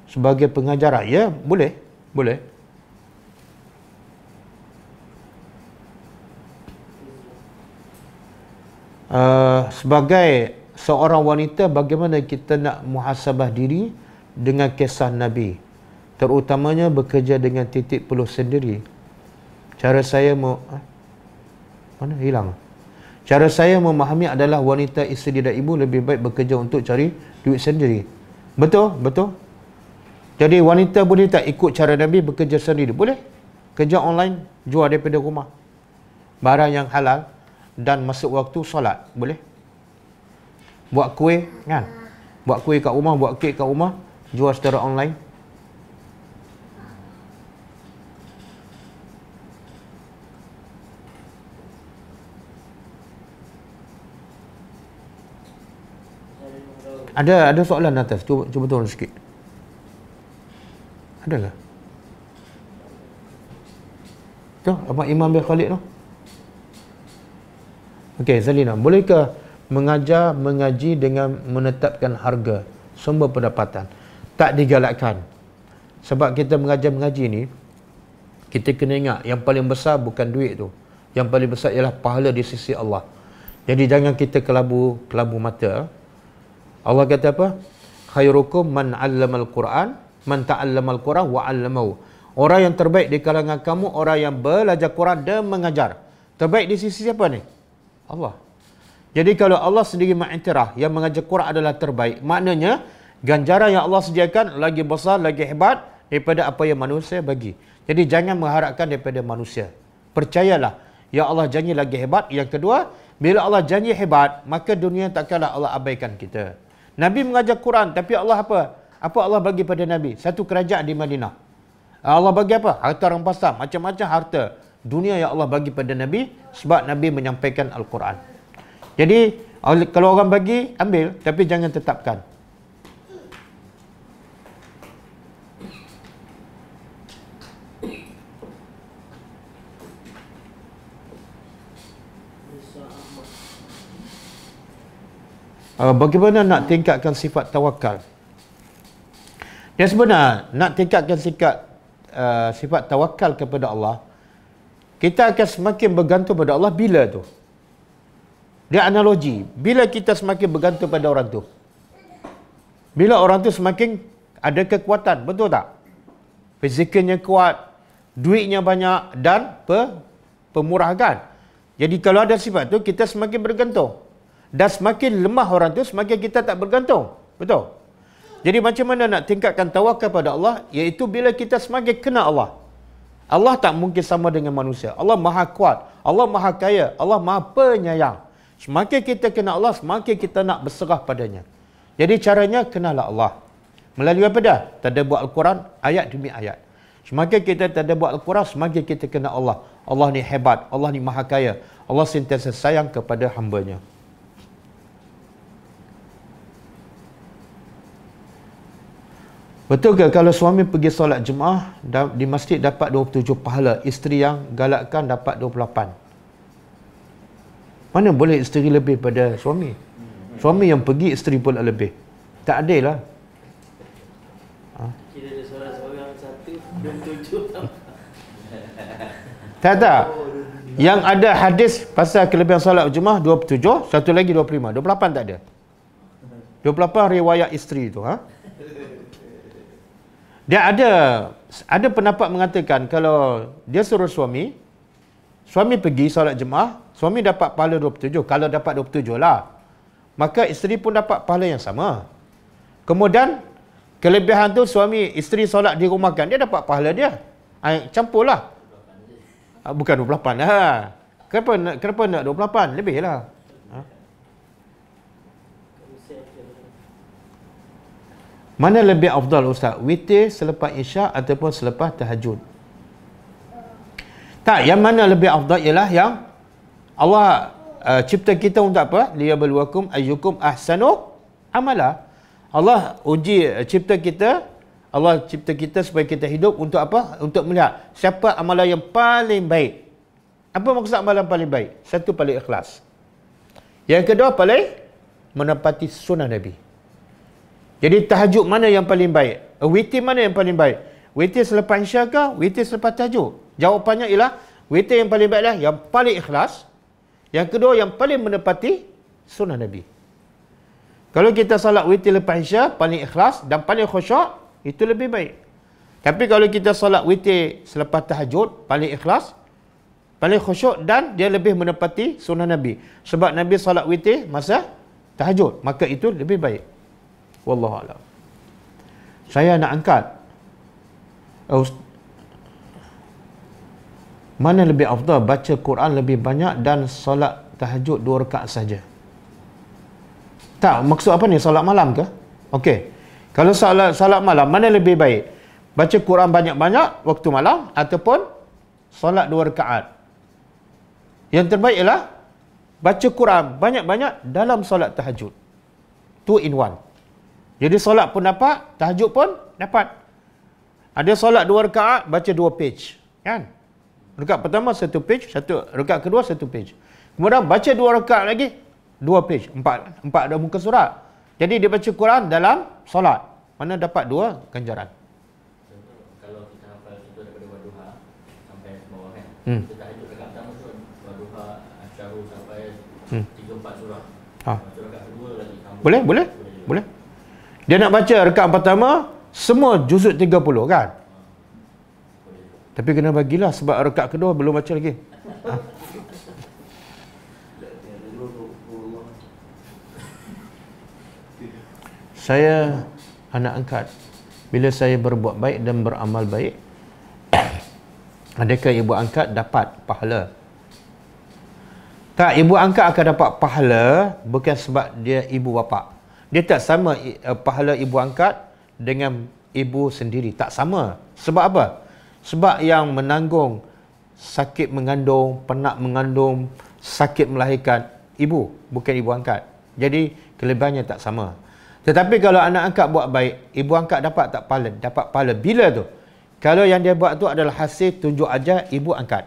sebagai pengajaran? Ya, boleh. Boleh. Sebagai seorang wanita, bagaimana kita nak muhasabah diri dengan kisah Nabi? Terutamanya bekerja dengan titik peluh sendiri. Cara saya mana hilang? Cara saya memahami adalah wanita, isteri dan ibu lebih baik bekerja untuk cari duit sendiri. Betul? Betul? Jadi wanita boleh tak ikut cara Nabi bekerja sendiri? Boleh. Kerja online, jual daripada rumah. Barang yang halal dan masuk waktu solat. Boleh. Buat kuih kan? Buat kuih kat rumah, buat kek kat rumah, jual secara online. Ada soalan atas. Cuba turun sikit. Ada ke? Tu, apa Imam bin Khalid tu? Okey, Zalina, bolehkah mengaji dengan menetapkan harga sumber pendapatan? Tak digalakkan. Sebab kita mengaji ni, kita kena ingat yang paling besar bukan duit tu. Yang paling besar ialah pahala di sisi Allah. Jadi jangan kita kelabu mata. Allah kata apa? Khairukum man 'allamal Quran, man ta'allamal Quran wa 'allamahu. Orang yang terbaik di kalangan kamu, orang yang belajar Quran dan mengajar. Terbaik di sisi siapa ni? Allah. Jadi kalau Allah sendiri mengiktiraf yang mengajar Quran adalah terbaik, maknanya ganjaran yang Allah sediakan lagi besar, lagi hebat daripada apa yang manusia bagi. Jadi jangan mengharapkan daripada manusia. Percayalah, ya Allah janji lagi hebat. Yang kedua, bila Allah janji hebat, maka dunia takkanlah Allah abaikan kita. Nabi mengajar Quran, tapi Allah apa? Apa Allah bagi pada Nabi? Satu kerajaan di Madinah. Allah bagi apa? Harta rampasan, macam-macam harta dunia yang Allah bagi pada Nabi sebab Nabi menyampaikan Al-Quran. Jadi kalau orang bagi, ambil, tapi jangan tetapkan. Bagaimana nak tingkatkan sifat tawakal? Dan sebenar nak tingkatkan sifat tawakal kepada Allah, kita akan semakin bergantung pada Allah bila tu. Dia analogi, bila kita semakin bergantung pada orang tu, bila orang tu semakin ada kekuatan, betul tak? Fizikalnya kuat, duitnya banyak dan pemurahan. Jadi kalau ada sifat tu, kita semakin bergantung. Dan semakin lemah orang tu, semakin kita tak bergantung. Betul? Jadi macam mana nak tingkatkan tawakal pada Allah? Iaitu bila kita semakin kenal Allah. Allah tak mungkin sama dengan manusia. Allah maha kuat, Allah maha kaya, Allah maha penyayang. Semakin kita kenal Allah, semakin kita nak berserah padanya. Jadi caranya kenallah Allah. Melalui apa dah? Tadabbur Al-Quran, ayat demi ayat. Semakin kita tadabbur Al-Quran, semakin kita kenal Allah. Allah ni hebat, Allah ni maha kaya. Allah sentiasa sayang kepada hamba-Nya. Betul ke kalau suami pergi solat jemaah di masjid dapat 27 pahala, isteri yang galakkan dapat 28? Mana boleh isteri lebih pada suami? Suami yang pergi, isteri pula lebih. Tak adil lah. Kira dia solat seorang satu, 27. Tak. Yang ada hadis pasal kelebihan solat jemaah 27, satu lagi 25. 28 tak ada. 28 riwayat isteri tu. Dia ada pendapat mengatakan kalau dia suruh suami pergi solat jemaah, suami dapat pahala 27. Kalau dapat 27 lah, maka isteri pun dapat pahala yang sama. Kemudian kelebihan tu isteri solat di rumah kan, dia dapat pahala dia. Campurlah. Bukan 28 lah. Kenapa nak 28? Lebih lah. Mana lebih afdal Ustaz? Witir selepas isyak ataupun selepas tahajud? Tak, yang mana lebih afdal ialah yang Allah cipta kita untuk apa? Liyabluwakum ayyukum ahsanu amala. Allah cipta kita supaya kita hidup untuk apa? Untuk melihat siapa amalan yang paling baik. Apa maksud amalan paling baik? Satu, paling ikhlas. Yang kedua, paling menepati sunnah Nabi. Jadi tahajud mana yang paling baik? Witir mana yang paling baik? Witir selepas isyak ke? Witir selepas tahajud? Jawapannya ialah witir yang paling baiklah yang paling ikhlas. Yang kedua, yang paling menepati sunnah Nabi. Kalau kita salat witir lepas isyak, paling ikhlas dan paling khusyuk, itu lebih baik. Tapi kalau kita salat witir selepas tahajud, paling ikhlas, paling khusyuk dan dia lebih menepati sunnah Nabi. Sebab Nabi salat witir masa tahajud, maka itu lebih baik. Wallahualam. Saya nak angkat mana lebih afdal, baca Quran lebih banyak dan solat tahajud 2 rakaat saja? Tak, maksud apa ni? Solat malam ke? Okey. Kalau solat malam, mana lebih baik? Baca Quran banyak-banyak waktu malam ataupun solat 2 rakaat? Yang terbaik ialah baca Quran banyak-banyak dalam solat tahajud. 2 in 1. Jadi solat pun dapat, tahajud pun dapat. Ada solat 2 rakaat, baca 2 page. Kan? Rakaat pertama 1 page, rakaat kedua 1 page. Kemudian baca 2 rakaat lagi, 2 page. 4 ada muka surat. Jadi dia baca Quran dalam solat. Mana dapat 2 ganjaran. Kalau kita hafal itu daripada Wadduha sampai bawah kan. Kita tahajud rakaat pertama tu Wadduha, Asyaru sampai 3-4 surah. Baca rakaat kedua lagi. Boleh. Dia nak baca rakaat pertama semua juzuk 30 kan? Tapi kena bagilah sebab rakaat kedua belum baca lagi. Saya anak angkat, bila saya berbuat baik dan beramal baik, adakah ibu angkat dapat pahala? Tak, ibu angkat akan dapat pahala bukan sebab dia ibu bapa. Dia tak sama pahala ibu angkat dengan ibu sendiri. Tak sama. Sebab apa? Sebab yang menanggung sakit mengandung, penat mengandung, sakit melahirkan, ibu, bukan ibu angkat. Jadi kelebihannya tak sama. Tetapi kalau anak angkat buat baik, ibu angkat dapat tak pahala? Dapat pahala. Bila tu? Kalau yang dia buat tu adalah hasil tunjuk ajar ibu angkat.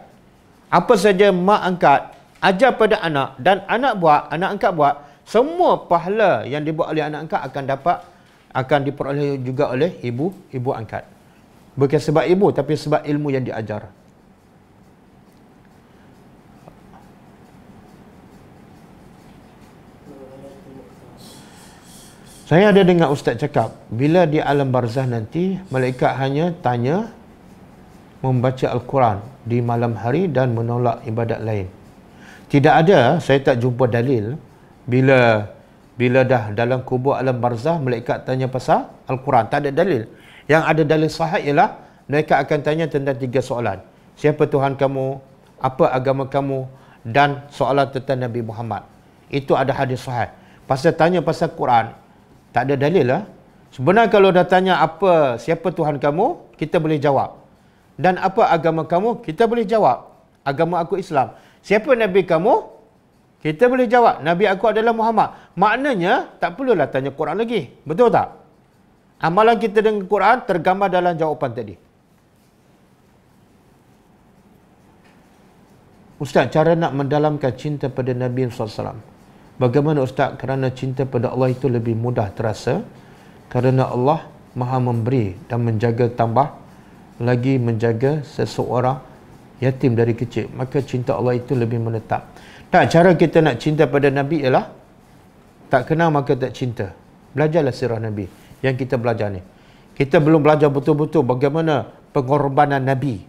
Apa saja mak angkat ajar pada anak dan anak angkat buat, semua pahala yang dibuat oleh anak angkat akan dapat akan diperoleh juga oleh ibu angkat. Bukan sebab ibu, tapi sebab ilmu yang diajar. Saya ada dengar ustaz cakap, bila di alam barzah nanti, malaikat hanya tanya membaca Al-Quran di malam hari dan menolak ibadat lain. Tidak ada, saya tak jumpa dalil bila dah dalam kubur alam barzah, malaikat tanya pasal Al-Quran. Tak ada dalil. Yang ada dalil sahih ialah mereka akan tanya tentang 3 soalan. Siapa Tuhan kamu? Apa agama kamu? Dan soalan tentang Nabi Muhammad. Itu ada hadis sahih. Pasal tanya pasal Quran, tak ada dalil lah. Sebenarnya kalau dah tanya siapa Tuhan kamu, kita boleh jawab. Dan apa agama kamu, kita boleh jawab. Agama aku Islam. Siapa Nabi kamu? Kita boleh jawab. Nabi aku adalah Muhammad. Maknanya, tak perlulah tanya Quran lagi. Betul tak? Amalan kita dengan Quran tergambar dalam jawapan tadi. Ustaz, cara nak mendalamkan cinta pada Nabi SAW. Bagaimana Ustaz? Kerana cinta pada Allah itu lebih mudah terasa. Kerana Allah Maha memberi dan menjaga, tambah lagi menjaga seseorang yatim dari kecil. Maka cinta Allah itu lebih menetap. Tak, cara kita nak cinta pada Nabi ialah tak kenal maka tak cinta. Belajarlah sirah Nabi. Yang kita belajar ni. Kita belum belajar betul-betul bagaimana pengorbanan Nabi.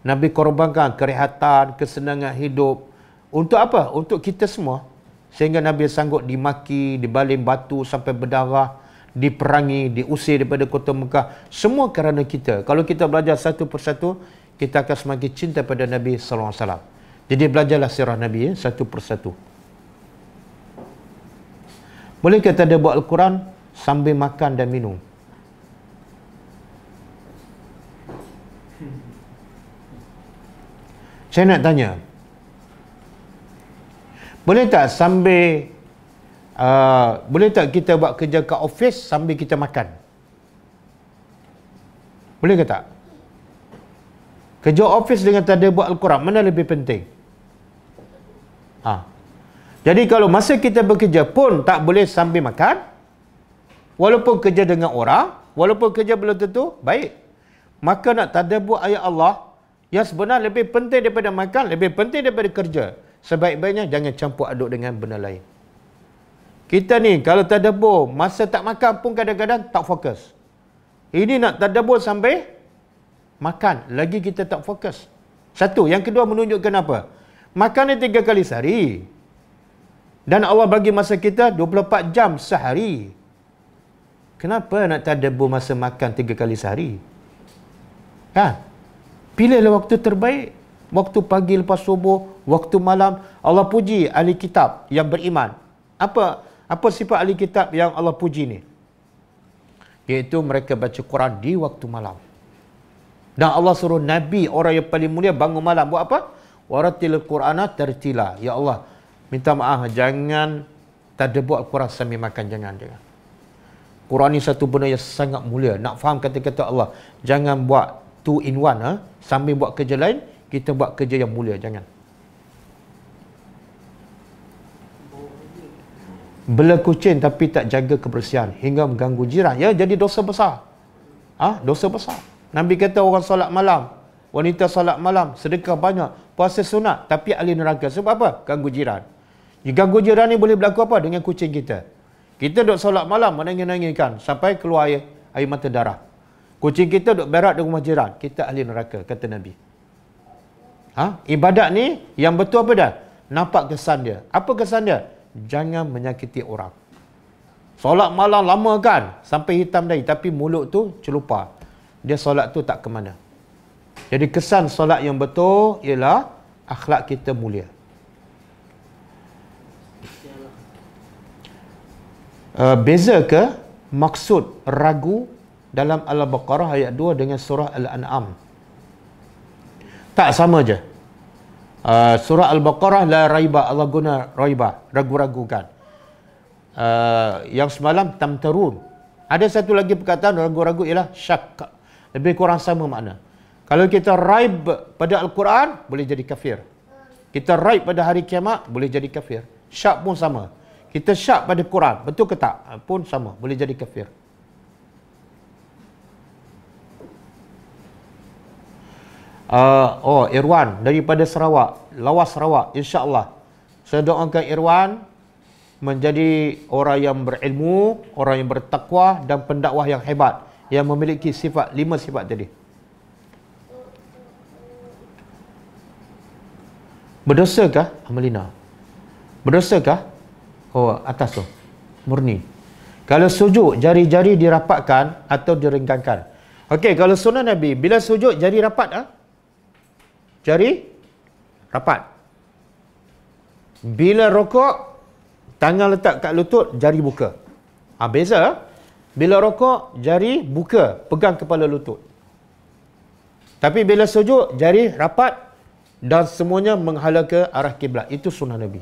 Nabi korbankan kerehatan, kesenangan hidup. Untuk apa? Untuk kita semua. Sehingga Nabi sanggup dimaki, dibaling batu sampai berdarah, diperangi, diusir daripada kota Mekah. Semua kerana kita. Kalau kita belajar satu persatu, kita akan semakin cinta pada Nabi SAW. Jadi belajarlah sirah Nabi satu persatu. Boleh kita ada buat Al-Quran sambil makan dan minum? Saya nak tanya, boleh tak boleh tak kita buat kerja kat office sambil kita makan? Boleh ke tak? Kerja office dengan tak ada buat Al-Quran, mana lebih penting? Jadi kalau masa kita bekerja pun tak boleh sambil makan, walaupun kerja dengan orang, walaupun kerja belum tentu baik. Maka nak tadabbur ayat Allah yang sebenarnya lebih penting daripada makan, lebih penting daripada kerja. Sebaik-baiknya jangan campur aduk dengan benda lain. Kita ni kalau tadabbur masa tak makan pun kadang-kadang tak fokus. Ini nak tadabbur sampai makan, lagi kita tak fokus. Satu. Yang kedua menunjukkan apa? Makan ni 3 kali sehari. Dan Allah bagi masa kita 24 jam sehari. Kenapa nak tadabbur masa makan 3 kali sehari? Pilihlah waktu terbaik. Waktu pagi lepas subuh, waktu malam. Allah puji ahli kitab yang beriman. Apa sifat ahli kitab yang Allah puji ni? Iaitu mereka baca Quran di waktu malam. Dan Allah suruh Nabi, orang yang paling mulia, bangun malam. Buat apa? Waratilil Qur'ana tartila. Ya Allah, minta maaf, jangan tadabbur Al-Quran sambil makan. Jangan. Quran ni satu benda yang sangat mulia. Nak faham kata-kata Allah. Jangan buat 2 in 1. Sambil buat kerja lain, kita buat kerja yang mulia. Jangan. Bela kucing tapi tak jaga kebersihan hingga mengganggu jiran. Ya, jadi dosa besar. Dosa besar. Nabi kata orang solat malam, wanita solat malam, sedekah banyak, puasa sunat, tapi ahli neraka. Sebab apa? Ganggu jiran. Ganggu jiran ni boleh berlaku apa? Dengan kucing kita. Kita duduk solat malam, menangis-nangiskan sampai keluar air mata darah. Kucing kita duduk berak di rumah jiran. Kita ahli neraka, kata Nabi. Ibadat ni yang betul apa dah? Nampak kesan dia. Apa kesan dia? Jangan menyakiti orang. Solat malam lama kan? Sampai hitam dahi. Tapi mulut tu celupar. Dia solat tu tak ke mana. Jadi kesan solat yang betul ialah akhlak kita mulia. Beza ke maksud ragu dalam Al-Baqarah ayat 2 dengan surah Al-An'am? Tak, sama je. Surah Al-Baqarah la raiba, Allah guna raiba, ragu-ragukan. Yang semalam tamtarun. Ada satu lagi perkataan ragu-ragu ialah syak. Lebih kurang sama makna. Kalau kita raib pada Al-Quran, boleh jadi kafir. Kita raib pada hari kiamat, boleh jadi kafir. Syak pun sama. Kita syak pada Quran, betul ke tak? Pun sama, boleh jadi kafir. Irwan daripada Sarawak, Lawas Sarawak, insya-Allah. Saya doakan Irwan menjadi orang yang berilmu, orang yang bertakwa dan pendakwah yang hebat yang memiliki sifat 5 sifat tadi. Berdosakah Amalina? Berdosakah? Atas tu. Murni. Kalau sujud, jari-jari dirapatkan atau direnggangkan. Okey, kalau sunnah Nabi, bila sujud jari rapat, jari rapat. Bila rokok, tangan letak kat lutut, jari buka. Beza. Bila rokok, jari buka, pegang kepala lutut. Tapi bila sujud, jari rapat dan semuanya menghala ke arah kiblat. Itu sunnah Nabi.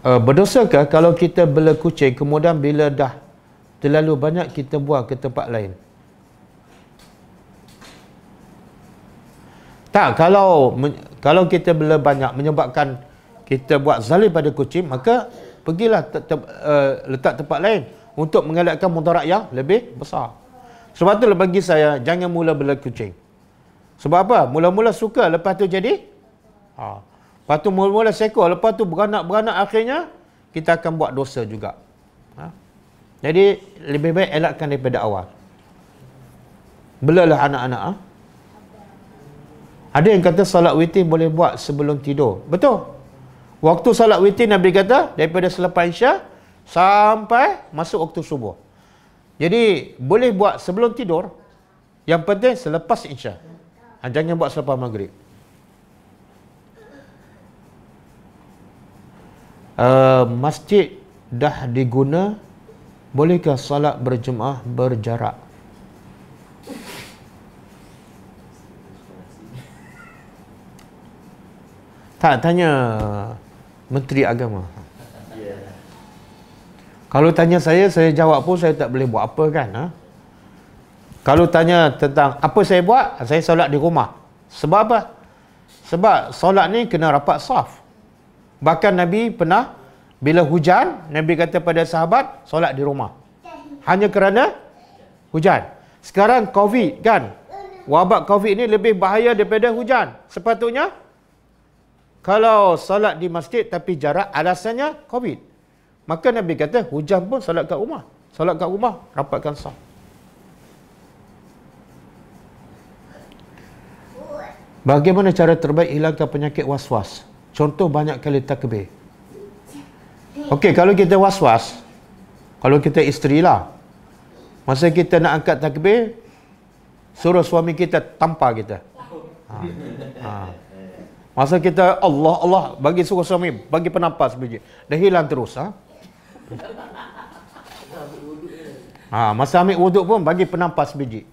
Berdosakah kalau kita bela kucing, kemudian bila dah terlalu banyak kita buang ke tempat lain? Tak, kalau kita bela banyak menyebabkan kita buat zalim pada kucing, maka pergilah letak tempat lain untuk mengelakkan mudarat yang lebih besar. Sebab tu bagi saya, jangan mula bela kucing. Sebab apa? Mula-mula suka, lepas tu jadi lepas tu mula-mula sekor, lepas tu beranak-beranak, akhirnya kita akan buat dosa juga. Jadi lebih baik elakkan daripada awal. Belalah anak-anak. Ada yang kata salat witir boleh buat sebelum tidur. Betul. Waktu salat witir Nabi kata daripada selepas Isya sampai masuk waktu subuh. Jadi boleh buat sebelum tidur. Yang penting selepas Isya. Jangan buat selepas maghrib. Masjid dah diguna, bolehkah salat berjemaah berjarak? Tak, tanya Menteri Agama. Kalau tanya saya jawab pun saya tak boleh buat apa kan. Kalau tanya tentang apa saya buat, saya solat di rumah. Sebab apa? Sebab solat ni kena rapat saf. Bahkan Nabi pernah bila hujan, Nabi kata pada sahabat, solat di rumah. Hanya kerana hujan. Sekarang COVID kan, wabak COVID ni lebih bahaya daripada hujan. Sepatutnya kalau solat di masjid tapi jarak, alasannya COVID. Maka Nabi kata hujan pun solat kat rumah. Solat kat rumah, rapatkan saf. Bagaimana cara terbaik hilangkan penyakit was-was? Contoh banyak kali takbir. Okey, kalau kita was-was, kalau kita isteri lah, masa kita nak angkat takbir, suruh suami kita tampar kita. Masa kita Allah Allah bagi suruh suami bagi penampas biji, dah hilang terus. Masa ambil wuduk pun bagi penampas biji.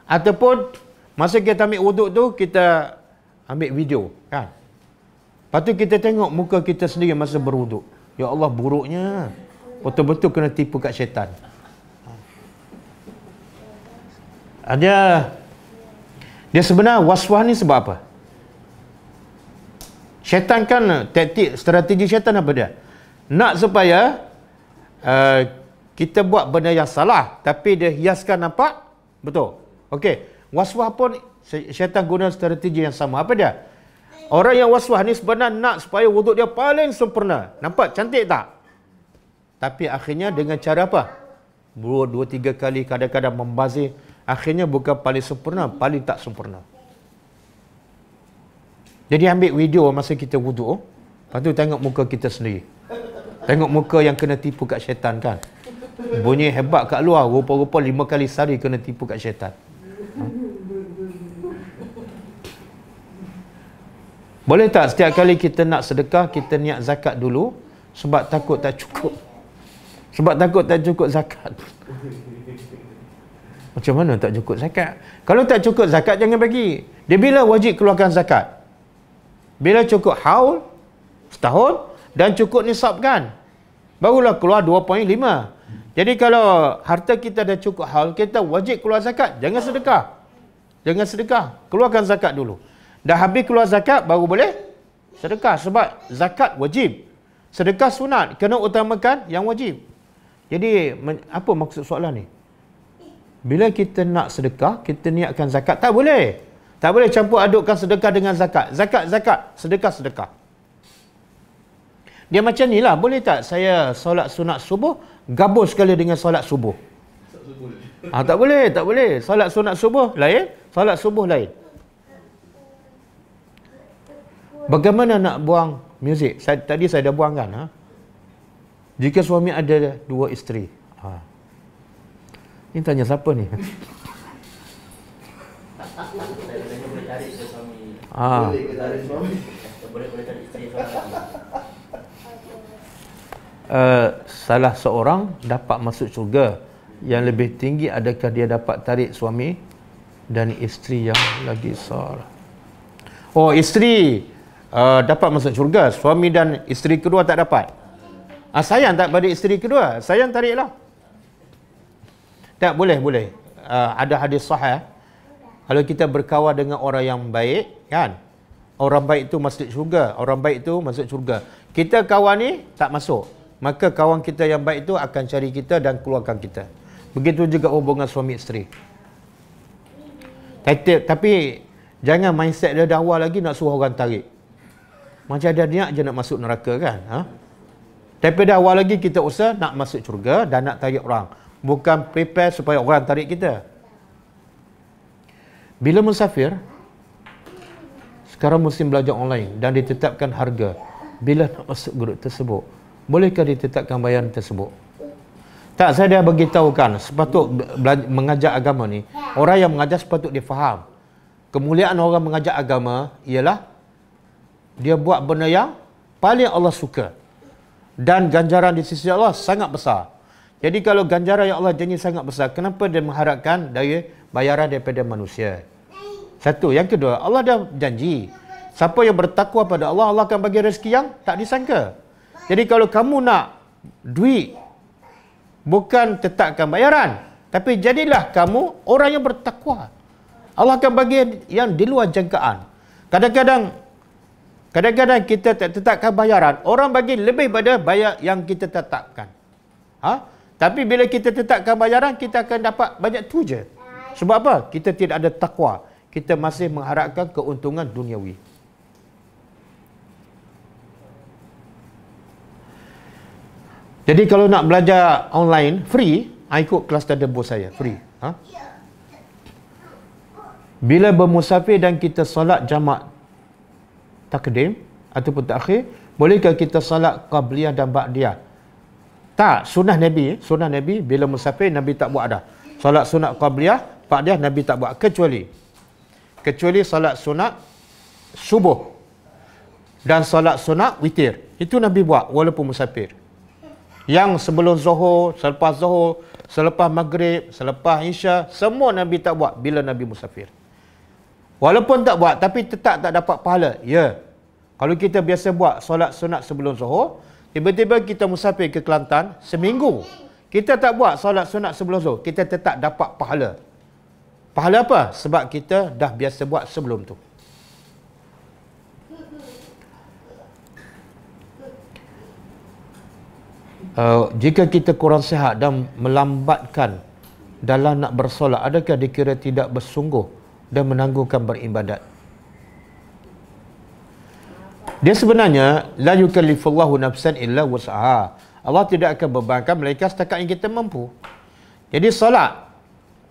Ataupun masa kita ambil wuduk tu kita ambil video kan. Lepas tu kita tengok muka kita sendiri masa berwuduk. Ya Allah, buruknya. Betul-betul kena tipu kat syaitan. Dia sebenarnya was-was ni sebab apa? Syaitan kan, strategi syaitan apa dia? Nak supaya kita buat benda yang salah, tapi dia hiaskan nampak betul. Okey, was-was pun syaitan guna strategi yang sama. Apa dia? Orang yang was-was ni sebenarnya nak supaya wuduk dia paling sempurna. Nampak cantik tak? Tapi akhirnya dengan cara apa? 2-3 kali kadang-kadang membazir. Akhirnya bukan paling sempurna, paling tak sempurna. Jadi ambil video masa kita wuduk. Lepas tu tengok muka kita sendiri. Tengok muka yang kena tipu kat syaitan kan. Bunyi hebat kat luar. Rupa-rupa 5 kali sehari kena tipu kat syaitan. Boleh tak setiap kali kita nak sedekah, kita niat zakat dulu? Sebab takut tak cukup. Sebab takut tak cukup zakat. Macam mana tak cukup zakat? Kalau tak cukup zakat, jangan bagi. Dia bila wajib keluarkan zakat? Bila cukup haul, setahun, dan cukup nisab kan? Barulah keluar 2.5. Jadi kalau harta kita dah cukup haul, kita wajib keluar zakat. Jangan sedekah. Jangan sedekah. Keluarkan zakat dulu. Dah habis keluar zakat, baru boleh sedekah. Sebab zakat wajib. Sedekah sunat. Kena utamakan yang wajib. Jadi, apa maksud soalan ni? Bila kita nak sedekah, kita niatkan zakat. Tak boleh. Tak boleh campur adukkan sedekah dengan zakat. Zakat, sedekah. Dia macam ni lah. Boleh tak saya solat sunat subuh, gabung sekali dengan solat subuh? Tak boleh. Solat sunat subuh lain, solat subuh lain. Bagaimana nak buang muzik? Tadi saya dah buang kan? Jika suami ada 2 isteri. Ini tanya siapa ni? Boleh tarik ke suami? Boleh ke tarik suami? Boleh tarik isteri seorang. Salah seorang dapat masuk syurga. Yang lebih tinggi, adakah dia dapat tarik suami dan isteri yang lagi salah? Oh, isteri dapat masuk syurga. Suami dan isteri kedua tak dapat. Sayang tak pada isteri kedua? Sayang tariklah. Tak boleh. Ada hadis sahih. Kalau kita berkawan dengan orang yang baik, kan? Orang baik itu masuk syurga. Orang baik itu masuk syurga. Kita kawan ni tak masuk. Maka kawan kita yang baik itu akan cari kita dan keluarkan kita. Begitu juga hubungan suami isteri. Tapi jangan mindset dia dah awal lagi nak suruh orang tarik. Macam ada niat je nak masuk neraka kan? Tapi dah awal lagi kita usaha nak masuk syurga dan nak tarik orang. Bukan prepare supaya orang tarik kita. Bila musafir, sekarang musim belajar online dan ditetapkan harga. Bila nak masuk grup tersebut, bolehkah ditetapkan bayaran tersebut? Tak, saya dah beritahukan, sepatut mengajar agama ni, orang yang mengajar sepatut dia faham. Kemuliaan orang mengajar agama ialah dia buat benda yang paling Allah suka. Dan ganjaran di sisi Allah sangat besar. Jadi kalau ganjaran yang Allah janji sangat besar, kenapa dia mengharapkan bayaran daripada manusia? Satu. Yang kedua, Allah dah janji, siapa yang bertakwa pada Allah, Allah akan bagi rezeki yang tak disangka. Jadi kalau kamu nak duit, bukan tetapkan bayaran, tapi jadilah kamu orang yang bertakwa. Allah akan bagi yang di luar jangkaan. Kadang-kadang kita tak tetapkan bayaran, orang bagi lebih pada bayar yang kita tetapkan. Tapi bila kita tetapkan bayaran, kita akan dapat banyak tu je. Sebab apa? Kita tidak ada takwa. Kita masih mengharapkan keuntungan duniawi. Jadi kalau nak belajar online free, ikut kelas tadabbur saya free. Bila bermusafir dan kita solat jamak takdim ataupun takhir, bolehkah kita solat qabliyah dan ba'diyah? Tak, sunnah Nabi bila musafir Nabi tak buat dah. Solat sunat qabliyah, ba'diyah Nabi tak buat kecuali solat sunat subuh dan solat sunat witir. Itu Nabi buat walaupun musafir. Yang sebelum zuhur, selepas zuhur, selepas maghrib, selepas isya, semua Nabi tak buat bila Nabi musafir. Walaupun tak buat, tapi tetap tak dapat pahala. Ya. Kalau kita biasa buat solat sunat sebelum zuhur, tiba-tiba kita musafir ke Kelantan, seminggu kita tak buat solat sunat sebelum zuhur, kita tetap dapat pahala. Pahala apa? Sebab kita dah biasa buat sebelum tu. Jika kita kurang sihat dan melambatkan dalam nak bersolat, adakah dikira tidak bersungguh dan menanggungkan beribadat? Dia sebenarnya la yukallifullahu nafsan illa wus'aha. Allah tidak akan bebankan mereka setakat yang kita mampu. Jadi solat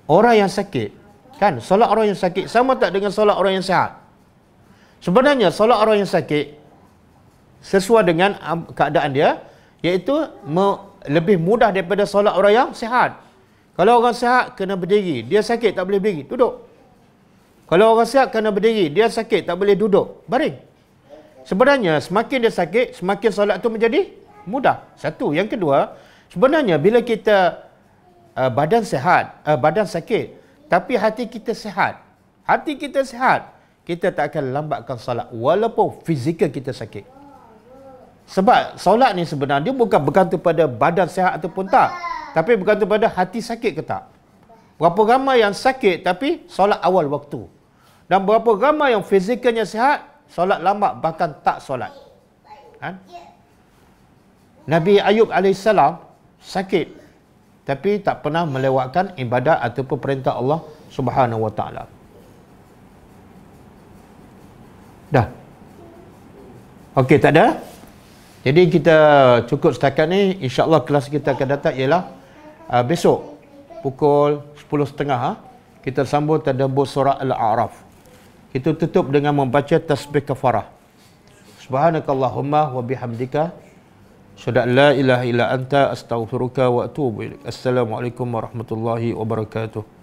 orang yang sakit, kan? Solat orang yang sakit sama tak dengan solat orang yang sihat? Sebenarnya solat orang yang sakit sesuai dengan keadaan dia, iaitu lebih mudah daripada solat orang yang sihat. Kalau orang sihat kena berdiri, dia sakit tak boleh berdiri, duduk. Kalau orang sihat kena berdiri, dia sakit tak boleh duduk, baring. Sebenarnya semakin dia sakit, semakin solat tu menjadi mudah. Satu. Yang kedua, sebenarnya bila kita badan sakit, tapi hati kita sihat, kita tak akan lambatkan solat walaupun fizikal kita sakit. Sebab solat ni sebenarnya bukan bergantung pada badan sihat ataupun tak, tapi bergantung pada hati sakit ke tak. Berapa ramai yang sakit tapi solat awal waktu, dan berapa ramai yang fizikalnya sihat, solat lambat bahkan tak solat. Nabi Ayub AS sakit, tapi tak pernah melewatkan ibadat ataupun perintah Allah Subhanahu wa taala. Dah. Okey, tak ada? Jadi kita cukup setakat ni. InsyaAllah kelas kita akan datang ialah besok pukul 10.30 kita sambung tadabbur surah Al-A'raf. Kita tutup dengan membaca tasbih kafarah. Subhanakallahumma wa bihamdika asyhadu an la ilaha illa anta astaghfiruka wa atubu ilaik. Assalamualaikum warahmatullahi wabarakatuh.